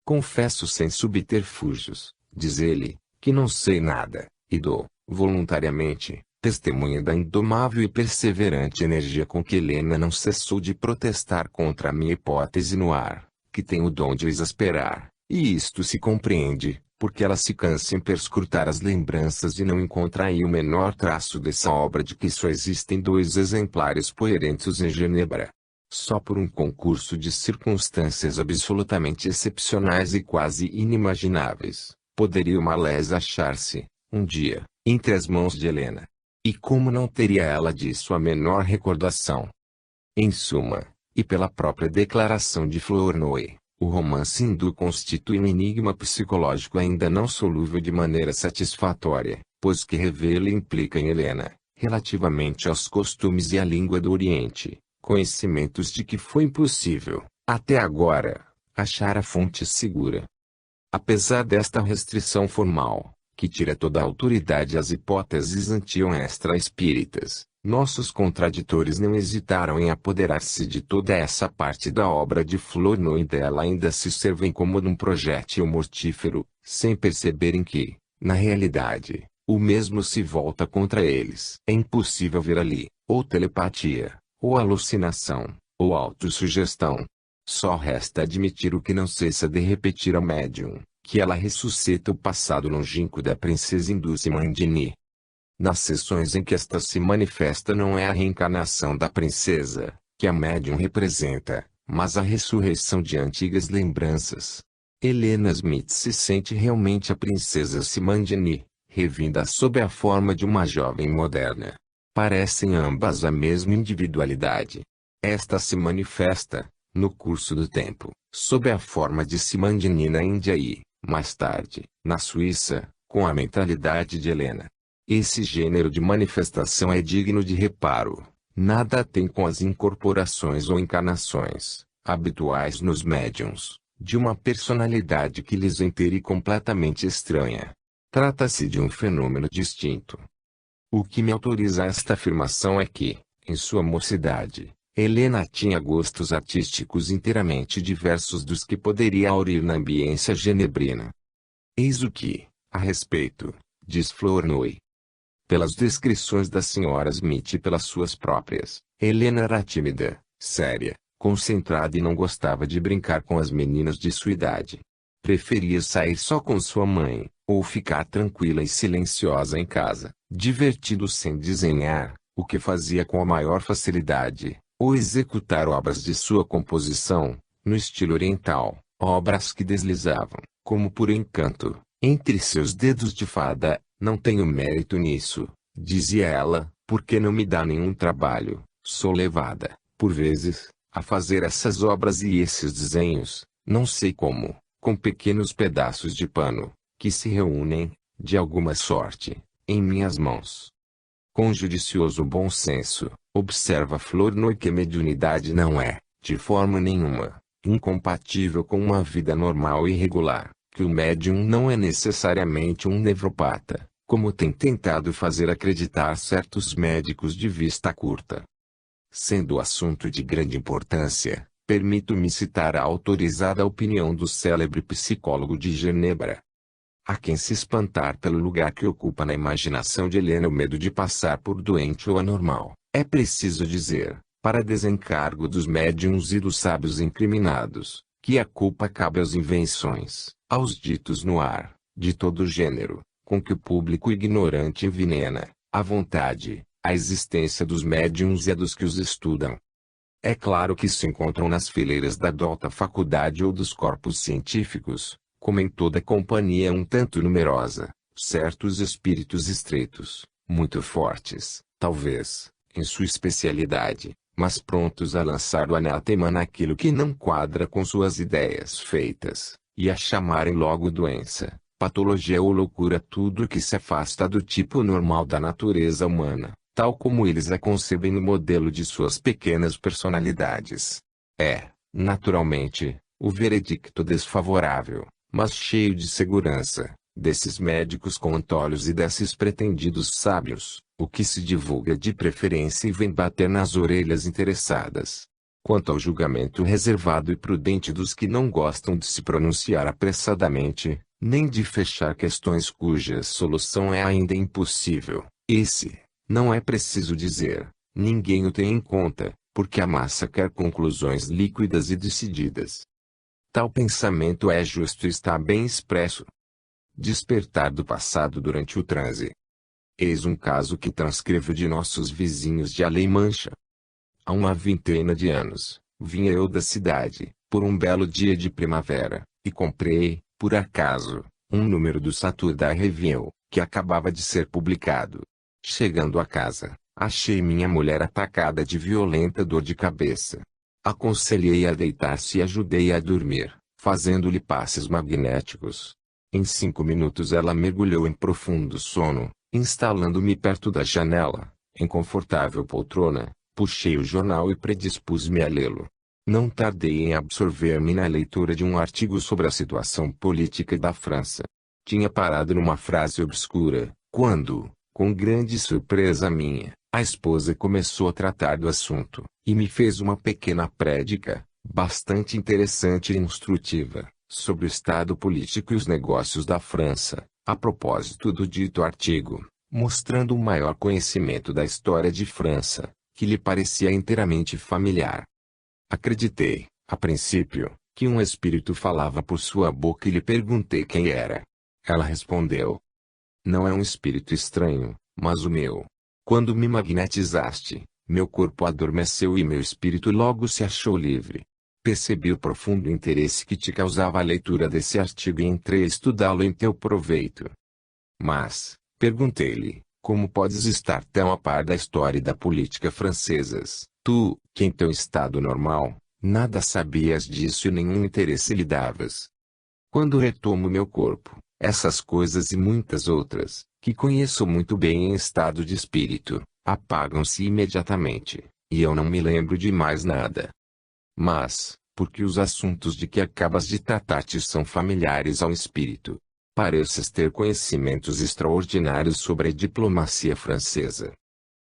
[SPEAKER 1] Confesso sem subterfúgios, diz ele, que não sei nada, e dou, voluntariamente, testemunha da indomável e perseverante energia com que Helena não cessou de protestar contra a minha hipótese no ar, que tem o dom de exasperar, e isto se compreende, porque ela se cansa em perscrutar as lembranças e não encontra aí o menor traço dessa obra de que só existem 2 exemplares poerentos em Genebra. Só por um concurso de circunstâncias absolutamente excepcionais e quase inimagináveis, poderia o Malés achar-se, um dia, entre as mãos de Helena. E como não teria ela disso a menor recordação? Em suma, e pela própria declaração de Flournoy, o romance hindu constitui um enigma psicológico ainda não solúvel de maneira satisfatória, pois que revela e implica em Helena, relativamente aos costumes e à língua do Oriente, conhecimentos de que foi impossível, até agora, achar a fonte segura. Apesar desta restrição formal, que tira toda a autoridade às hipóteses anti-extra-espíritas, nossos contraditores não hesitaram em apoderar-se de toda essa parte da obra de Flournoy e dela ainda se servem como de um projétil mortífero, sem perceberem que, na realidade, o mesmo se volta contra eles. É impossível ver ali, ou telepatia, ou alucinação, ou autossugestão. Só resta admitir o que não cessa de repetir a médium, que ela ressuscita o passado longínquo da princesa hindu Simandini. Nas sessões em que esta se manifesta não é a reencarnação da princesa, que a médium representa, mas a ressurreição de antigas lembranças. Helena Smith se sente realmente a princesa Simandini, revinda sob a forma de uma jovem moderna. Parecem ambas a mesma individualidade. Esta se manifesta, no curso do tempo, sob a forma de Simandini na Índia e, mais tarde, na Suíça, com a mentalidade de Helena. Esse gênero de manifestação é digno de reparo. Nada tem com as incorporações ou encarnações, habituais nos médiuns, de uma personalidade que lhes é inteira e completamente estranha. Trata-se de um fenômeno distinto. O que me autoriza a esta afirmação é que, em sua mocidade, Helena tinha gostos artísticos inteiramente diversos dos que poderia aurir na ambiência genebrina. Eis o que, a respeito, diz Flournoy. Pelas descrições das senhoras Smith e pelas suas próprias, Helena era tímida, séria, concentrada e não gostava de brincar com as meninas de sua idade. Preferia sair só com sua mãe, ou ficar tranquila e silenciosa em casa, divertindo sem desenhar, o que fazia com a maior facilidade, ou executar obras de sua composição, no estilo oriental, obras que deslizavam, como por encanto, entre seus dedos de fada. Não tenho mérito nisso, dizia ela, porque não me dá nenhum trabalho. Sou levada, por vezes, a fazer essas obras e esses desenhos, não sei como, com pequenos pedaços de pano, que se reúnem, de alguma sorte, em minhas mãos. Com judicioso bom senso, observa Flournoy que mediunidade não é, de forma nenhuma, incompatível com uma vida normal e regular, que o médium não é necessariamente um nevropata, como tem tentado fazer acreditar certos médicos de vista curta. Sendo o assunto de grande importância, permito-me citar a autorizada opinião do célebre psicólogo de Genebra. Há quem se espantar pelo lugar que ocupa na imaginação de Helena o medo de passar por doente ou anormal. É preciso dizer, para desencargo dos médiuns e dos sábios incriminados, que a culpa cabe às invenções, aos ditos no ar, de todo gênero, com que o público ignorante envenena, à vontade, a existência dos médiuns e a dos que os estudam. É claro que se encontram nas fileiras da alta faculdade ou dos corpos científicos, como em toda companhia um tanto numerosa, certos espíritos estreitos, muito fortes, talvez, em sua especialidade, mas prontos a lançar o anátema naquilo que não quadra com suas ideias feitas, e a chamarem logo doença, patologia ou loucura tudo que se afasta do tipo normal da natureza humana, tal como eles a concebem no modelo de suas pequenas personalidades. É, naturalmente, o veredicto desfavorável, mas cheio de segurança, desses médicos contólogos e desses pretendidos sábios, o que se divulga de preferência e vem bater nas orelhas interessadas. Quanto ao julgamento reservado e prudente dos que não gostam de se pronunciar apressadamente, nem de fechar questões cuja solução é ainda impossível, esse, não é preciso dizer, ninguém o tem em conta, porque a massa quer conclusões líquidas e decididas. Tal pensamento é justo e está bem expresso. Despertar do passado durante o transe. Eis um caso que transcrevo de nossos vizinhos de Além-Mancha. Há uma vintena de anos, vinha eu da cidade, por um belo dia de primavera, e comprei, por acaso, um número do Saturday Review, que acabava de ser publicado. Chegando a casa, achei minha mulher atacada de violenta dor de cabeça. Aconselhei-a a deitar-se e ajudei-a a dormir, fazendo-lhe passes magnéticos. Em 5 minutos ela mergulhou em profundo sono, instalando-me perto da janela, em confortável poltrona, puxei o jornal e predispus-me a lê-lo. Não tardei em absorver-me na leitura de um artigo sobre a situação política da França. Tinha parado numa frase obscura, quando, com grande surpresa minha, a esposa começou a tratar do assunto, e me fez uma pequena prédica, bastante interessante e instrutiva, sobre o estado político e os negócios da França, a propósito do dito artigo, mostrando um maior conhecimento da história de França, que lhe parecia inteiramente familiar. Acreditei, a princípio, que um espírito falava por sua boca e lhe perguntei quem era. Ela respondeu: não é um espírito estranho, mas o meu. Quando me magnetizaste, meu corpo adormeceu e meu espírito logo se achou livre. Percebi o profundo interesse que te causava a leitura desse artigo e entrei a estudá-lo em teu proveito. Mas, perguntei-lhe, como podes estar tão a par da história e da política francesas, tu, que em teu estado normal, nada sabias disso e nenhum interesse lhe davas? Quando retomo meu corpo, essas coisas e muitas outras, que conheço muito bem em estado de espírito, apagam-se imediatamente, e eu não me lembro de mais nada. Mas, porque os assuntos de que acabas de tratar te são familiares ao espírito. Pareces ter conhecimentos extraordinários sobre a diplomacia francesa.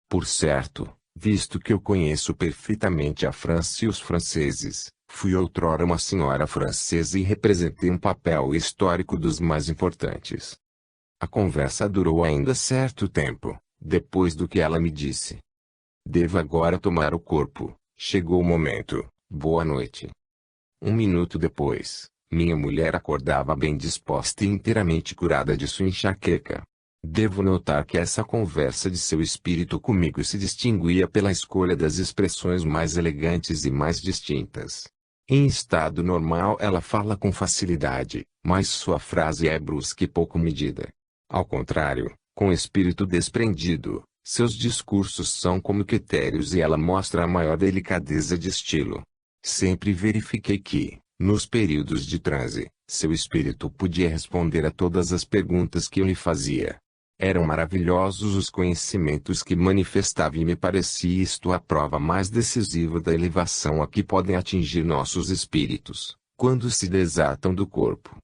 [SPEAKER 1] Por certo, visto que eu conheço perfeitamente a França e os franceses, fui outrora uma senhora francesa e representei um papel histórico dos mais importantes. A conversa durou ainda certo tempo, depois do que ela me disse. Devo agora tomar o corpo, chegou o momento, boa noite. Um minuto depois, minha mulher acordava bem disposta e inteiramente curada de sua enxaqueca. Devo notar que essa conversa de seu espírito comigo se distinguia pela escolha das expressões mais elegantes e mais distintas. Em estado normal ela fala com facilidade, mas sua frase é brusca e pouco medida. Ao contrário, com espírito desprendido, seus discursos são como critérios e ela mostra a maior delicadeza de estilo. Sempre verifiquei que, nos períodos de transe, seu espírito podia responder a todas as perguntas que eu lhe fazia. Eram maravilhosos os conhecimentos que manifestava e me parecia isto a prova mais decisiva da elevação a que podem atingir nossos espíritos, quando se desatam do corpo.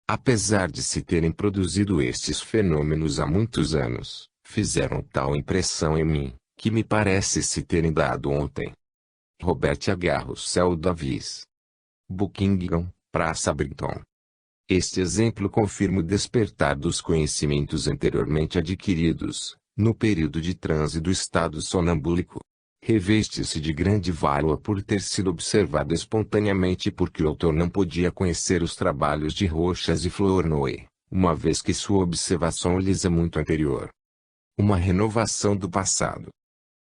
[SPEAKER 1] Apesar de se terem produzido estes fenômenos há muitos anos, fizeram tal impressão em mim, que me parece se terem dado ontem. Robert H. Russell Davies. Buckingham, Praça Brinton. Este exemplo confirma o despertar dos conhecimentos anteriormente adquiridos, no período de transe do estado sonambúlico. Reveste-se de grande valor por ter sido observado espontaneamente porque o autor não podia conhecer os trabalhos de Rochas e Flournoy, uma vez que sua observação lhes é muito anterior. Uma renovação do passado.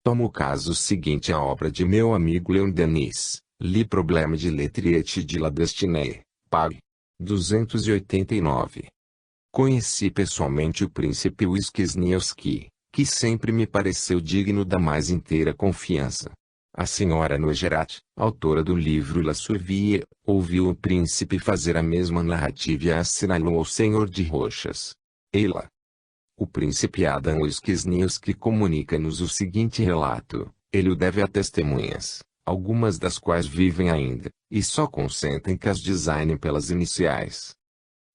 [SPEAKER 1] Tomo o caso seguinte a obra de meu amigo Leon Denis, Le Problème de l'Être et de la Destinée, Pag. 289. Conheci pessoalmente o príncipe Wisniewski, que sempre me pareceu digno da mais inteira confiança. A senhora Nogerat, autora do livro La Survie, ouviu o príncipe fazer a mesma narrativa e a assinalou ao senhor de Rochas. Ela. O príncipe Adam Wisniewski comunica-nos o seguinte relato, ele o deve a testemunhas, algumas das quais vivem ainda, e só consentem que as designem pelas iniciais.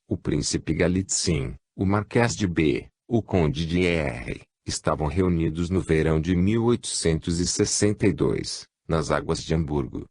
[SPEAKER 1] O príncipe Galitzin, o marquês de B, o conde de R, estavam reunidos no verão de 1862, nas águas de Hamburgo.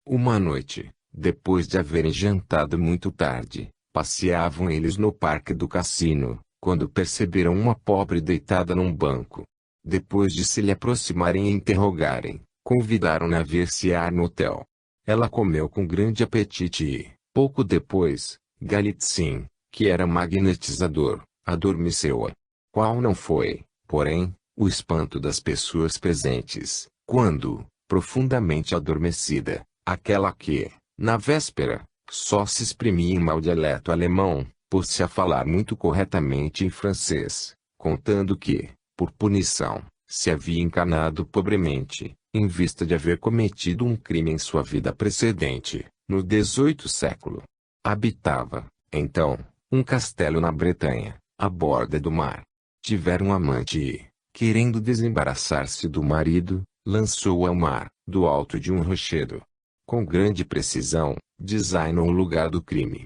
[SPEAKER 1] Uma noite, depois de haverem jantado muito tarde, passeavam eles no parque do cassino, quando perceberam uma pobre deitada num banco. Depois de se lhe aproximarem e interrogarem, convidaram-na a ver-se-á no hotel. Ela comeu com grande apetite e, pouco depois, Galitzin, que era magnetizador, adormeceu-a. Qual não foi, porém, o espanto das pessoas presentes, quando, profundamente adormecida, aquela que, na véspera, só se exprimia em mau dialeto alemão, pôs-se a falar muito corretamente em francês, contando que, por punição, se havia enganado pobremente, em vista de haver cometido um crime em sua vida precedente, no XVIII século. Habitava, então, um castelo na Bretanha, à borda do mar. Tivera um amante e, querendo desembaraçar-se do marido, lançou-o ao mar, do alto de um rochedo. Com grande precisão, designou o lugar do crime.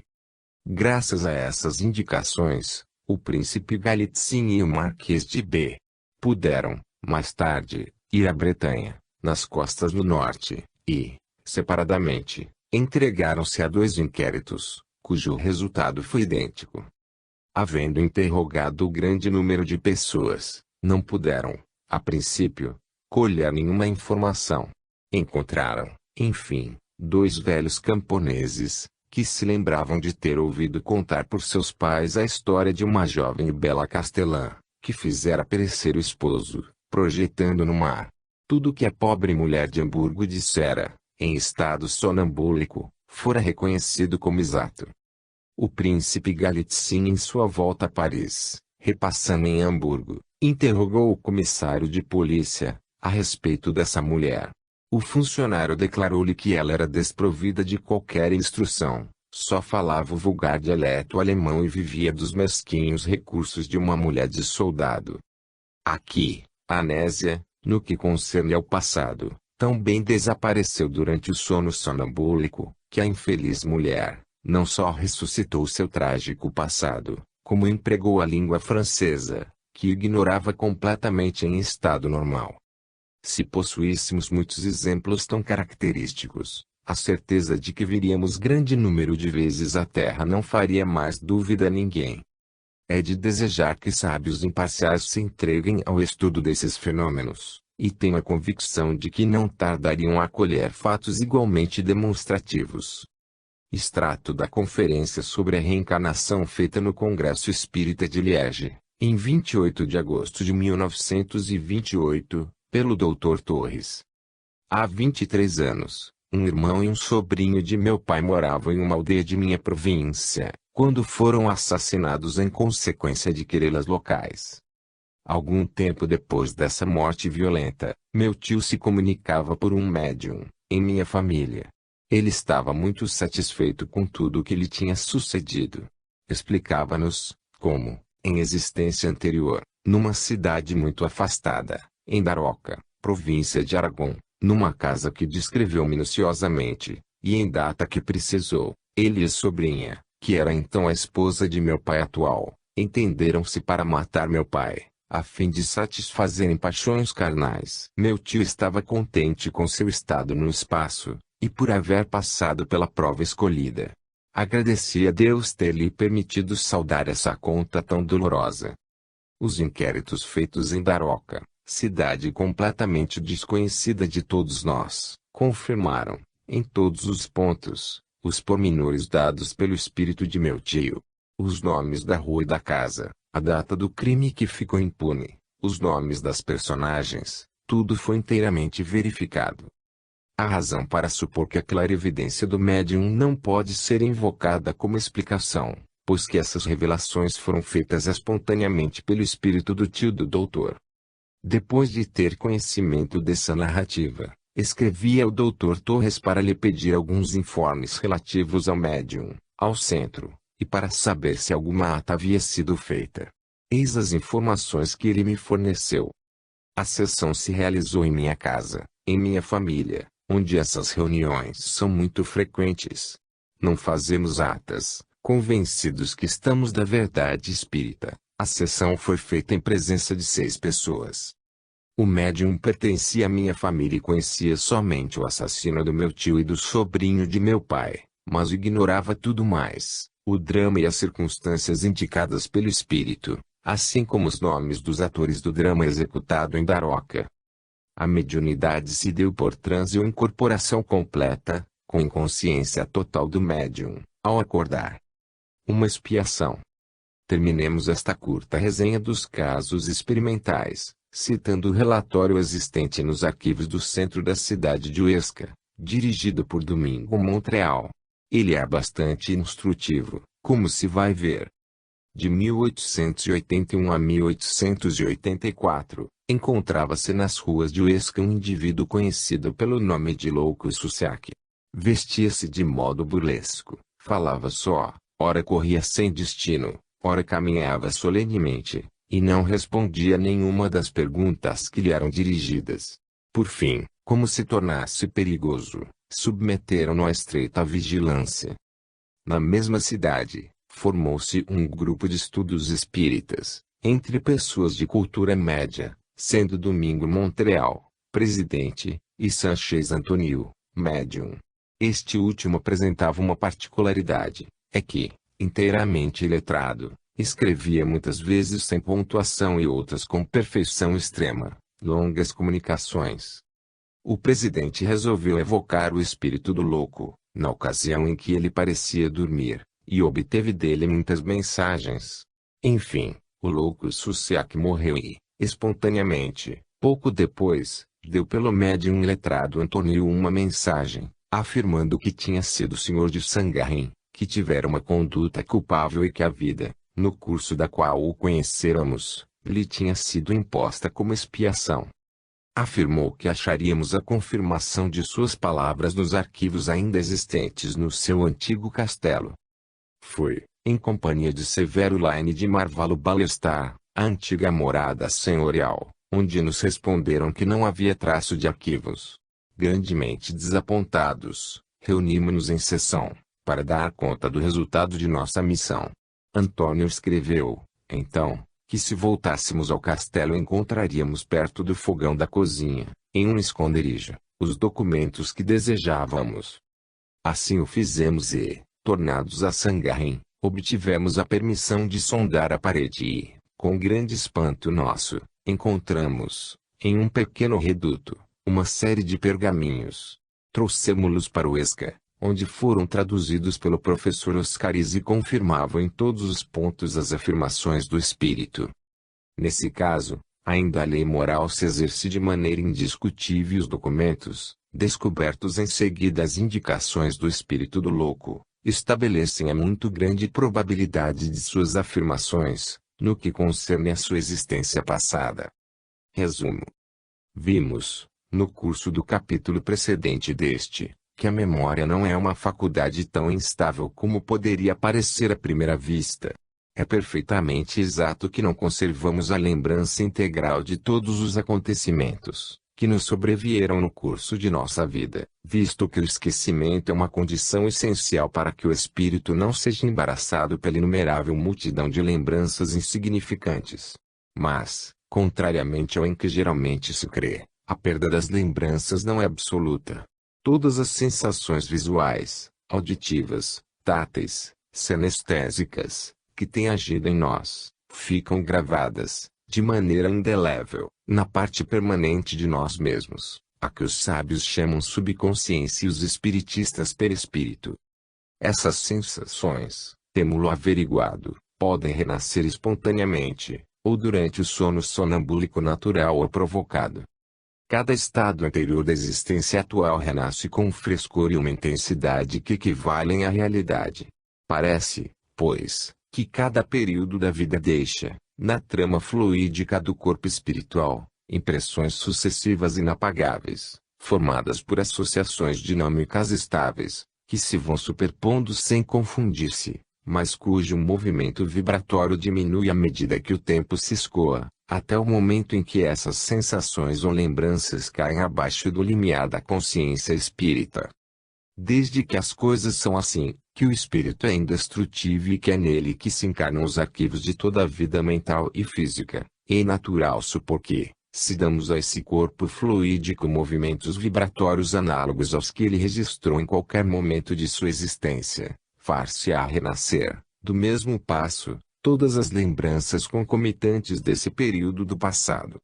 [SPEAKER 1] Graças a essas indicações, o príncipe Galitzin e o marquês de B. puderam, mais tarde, ir à Bretanha, nas costas do norte, e, separadamente, entregaram-se a 2 inquéritos, cujo resultado foi idêntico. Havendo interrogado o grande número de pessoas, não puderam, a princípio, colher nenhuma informação. Encontraram, enfim, 2 velhos camponeses, que se lembravam de ter ouvido contar por seus pais a história de uma jovem e bela castelã, que fizera perecer o esposo, projetando no mar. Tudo que a pobre mulher de Hamburgo dissera, em estado sonambúlico, fora reconhecido como exato. O príncipe Galitzin em sua volta a Paris, repassando em Hamburgo, interrogou o comissário de polícia, a respeito dessa mulher. O funcionário declarou-lhe que ela era desprovida de qualquer instrução, só falava o vulgar dialeto alemão e vivia dos mesquinhos recursos de uma mulher de soldado. Aqui, Anésia, no que concerne ao passado, Também desapareceu durante o sono sonambúlico, que a infeliz mulher, não só ressuscitou seu trágico passado, como empregou a língua francesa, que ignorava completamente em estado normal. Se possuíssemos muitos exemplos tão característicos, a certeza de que viríamos grande número de vezes à Terra não faria mais dúvida a ninguém. É de desejar que sábios imparciais se entreguem ao estudo desses fenômenos, e tenho a convicção de que não tardariam a colher fatos igualmente demonstrativos. Extrato da conferência sobre a reencarnação feita no Congresso Espírita de Liege, em 28 de agosto de 1928, pelo Dr. Torres. Há 23 anos, um irmão e um sobrinho de meu pai moravam em uma aldeia de minha província, quando foram assassinados em consequência de querelas locais. Algum tempo depois dessa morte violenta, meu tio se comunicava por um médium, em minha família. Ele estava muito satisfeito com tudo o que lhe tinha sucedido. Explicava-nos, como, em existência anterior, numa cidade muito afastada, em Daroca, província de Aragão, numa casa que descreveu minuciosamente, e em data que precisou, ele e sobrinha, que era então a esposa de meu pai atual, entenderam-se para matar meu pai, a fim de satisfazerem paixões carnais. Meu tio estava contente com seu estado no espaço, e por haver passado pela prova escolhida. Agradecia a Deus ter lhe permitido saldar essa conta tão dolorosa. Os inquéritos feitos em Daroca, cidade completamente desconhecida de todos nós, confirmaram, em todos os pontos, os pormenores dados pelo espírito de meu tio. Os nomes da rua e da casa, a data do crime que ficou impune, os nomes das personagens, tudo foi inteiramente verificado. Há razão para supor que a clarividência do médium não pode ser invocada como explicação, pois que essas revelações foram feitas espontaneamente pelo espírito do tio do doutor. Depois de ter conhecimento dessa narrativa, escrevi ao Dr. Torres para lhe pedir alguns informes relativos ao médium, ao centro, e para saber se alguma ata havia sido feita. Eis as informações que ele me forneceu. A sessão se realizou em minha casa, em minha família, onde essas reuniões são muito frequentes. Não fazemos atas, convencidos que estamos da verdade espírita. A sessão foi feita em presença de 6 pessoas. O médium pertencia à minha família e conhecia somente o assassino do meu tio e do sobrinho de meu pai, mas ignorava tudo mais, o drama e as circunstâncias indicadas pelo espírito, assim como os nomes dos atores do drama executado em Daroca. A mediunidade se deu por transe ou incorporação completa, com inconsciência total do médium, ao acordar. Uma expiação. Terminemos esta curta resenha dos casos experimentais, citando o relatório existente nos arquivos do centro da cidade de Huesca, dirigido por Domingo Montreal. Ele é bastante instrutivo, como se vai ver. De 1881 a 1884, encontrava-se nas ruas de Huesca um indivíduo conhecido pelo nome de Louco Sussac. Vestia-se de modo burlesco, falava só, ora corria sem destino, ora caminhava solenemente, e não respondia a nenhuma das perguntas que lhe eram dirigidas. Por fim, como se tornasse perigoso, submeteram-no a estreita vigilância. Na mesma cidade, formou-se um grupo de estudos espíritas, entre pessoas de cultura média, sendo Domingo Montreal, presidente, e Sanchez Antonio, médium. Este último apresentava uma particularidade, é que, inteiramente iletrado, escrevia muitas vezes sem pontuação e outras com perfeição extrema, longas comunicações. O presidente resolveu evocar o espírito do louco, na ocasião em que ele parecia dormir, e obteve dele muitas mensagens. Enfim, o louco Sussac morreu e, espontaneamente, pouco depois, deu pelo médium iletrado Antônio uma mensagem, afirmando que tinha sido o senhor de Sangarém, que tivera uma conduta culpável e que a vida, no curso da qual o conhecêramos, lhe tinha sido imposta como expiação. Afirmou que acharíamos a confirmação de suas palavras nos arquivos ainda existentes no seu antigo castelo. Foi, em companhia de Severo Laine de Marvalo Ballestar, a antiga morada senhorial, onde nos responderam que não havia traço de arquivos. Grandemente desapontados, reunimos-nos em sessão, para dar conta do resultado de nossa missão. Antônio escreveu, então, que se voltássemos ao castelo encontraríamos perto do fogão da cozinha, em um esconderijo, os documentos que desejávamos. Assim o fizemos e, tornados a Sangarém, obtivemos a permissão de sondar a parede e, com grande espanto nosso, encontramos, em um pequeno reduto, uma série de pergaminhos. Trouxemo-los para o ESCA, onde foram traduzidos pelo professor Oscaris e confirmavam em todos os pontos as afirmações do Espírito. Nesse caso, ainda a lei moral se exerce de maneira indiscutível e os documentos, descobertos em seguida as indicações do espírito do louco, estabelecem a muito grande probabilidade de suas afirmações, no que concerne à sua existência passada. Resumo. Vimos, no curso do capítulo precedente deste, que a memória não é uma faculdade tão instável como poderia parecer à primeira vista. É perfeitamente exato que não conservamos a lembrança integral de todos os acontecimentos que nos sobrevieram no curso de nossa vida, visto que o esquecimento é uma condição essencial para que o espírito não seja embaraçado pela inumerável multidão de lembranças insignificantes. Mas, contrariamente ao em que geralmente se crê, a perda das lembranças não é absoluta. Todas as sensações visuais, auditivas, táteis, sinestésicas, que têm agido em nós, ficam gravadas, de maneira indelével, na parte permanente de nós mesmos, a que os sábios chamam subconsciência e os espiritistas perispírito. Essas sensações, temo-lo averiguado, podem renascer espontaneamente, ou durante o sono sonambúlico natural ou provocado. Cada estado anterior da existência atual renasce com um frescor e uma intensidade que equivalem à realidade. Parece, pois, que cada período da vida deixa, na trama fluídica do corpo espiritual, impressões sucessivas inapagáveis, formadas por associações dinâmicas estáveis, que se vão superpondo sem confundir-se, mas cujo movimento vibratório diminui à medida que o tempo se escoa, até o momento em que essas sensações ou lembranças caem abaixo do limiar da consciência espírita. Desde que as coisas são assim, que o espírito é indestrutível e que é nele que se encarnam os arquivos de toda a vida mental e física, é natural supor que, se damos a esse corpo fluídico movimentos vibratórios análogos aos que ele registrou em qualquer momento de sua existência, far-se-á renascer, do mesmo passo, todas as lembranças concomitantes desse período do passado.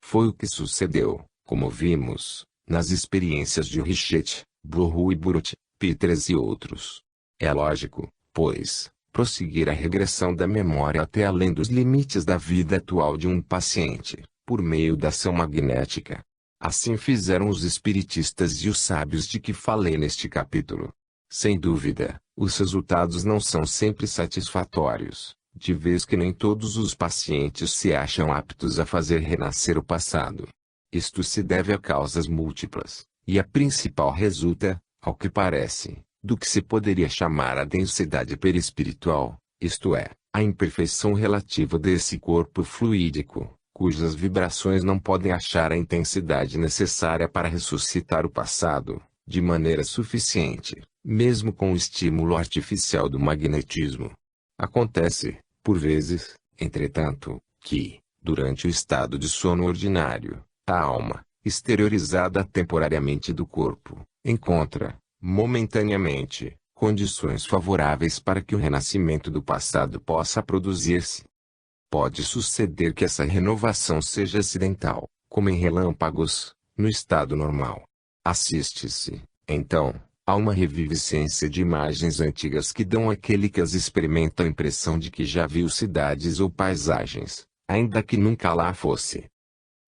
[SPEAKER 1] Foi o que sucedeu, como vimos, nas experiências de Richet, Burru e Burut, Peters e outros. É lógico, pois, prosseguir a regressão da memória até além dos limites da vida atual de um paciente, por meio da ação magnética. Assim fizeram os espiritistas e os sábios de que falei neste capítulo. Sem dúvida, os resultados não são sempre satisfatórios, de vez que nem todos os pacientes se acham aptos a fazer renascer o passado. Isto se deve a causas múltiplas, e a principal resulta, ao que parece, do que se poderia chamar a densidade perispiritual, isto é, a imperfeição relativa desse corpo fluídico, cujas vibrações não podem achar a intensidade necessária para ressuscitar o passado, de maneira suficiente, mesmo com o estímulo artificial do magnetismo. Acontece, por vezes, entretanto, que, durante o estado de sono ordinário, a alma, exteriorizada temporariamente do corpo, encontra, momentaneamente, condições favoráveis para que o renascimento do passado possa produzir-se. Pode suceder que essa renovação seja acidental, como em relâmpagos, no estado normal. Assiste-se, então, a uma reviviscência de imagens antigas que dão àquele que as experimenta a impressão de que já viu cidades ou paisagens, ainda que nunca lá fosse.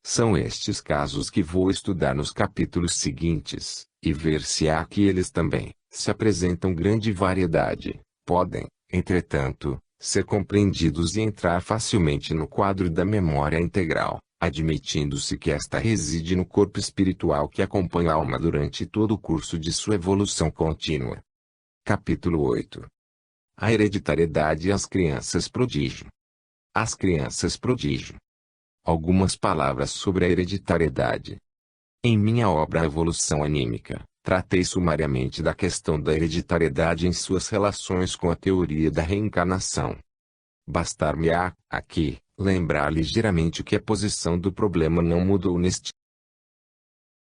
[SPEAKER 1] São estes casos que vou estudar nos capítulos seguintes, e ver se há que eles também, se apresentam grande variedade, podem, entretanto, ser compreendidos e entrar facilmente no quadro da memória integral, admitindo-se que esta reside no corpo espiritual que acompanha a alma durante todo o curso de sua evolução contínua. Capítulo 8. A hereditariedade e as crianças prodígio. As crianças prodígio. Algumas palavras sobre a hereditariedade. Em minha obra A Evolução Anímica, tratei sumariamente da questão da hereditariedade em suas relações com a teoria da reencarnação. Bastar-me-á, aqui, lembrar ligeiramente que a posição do problema não mudou neste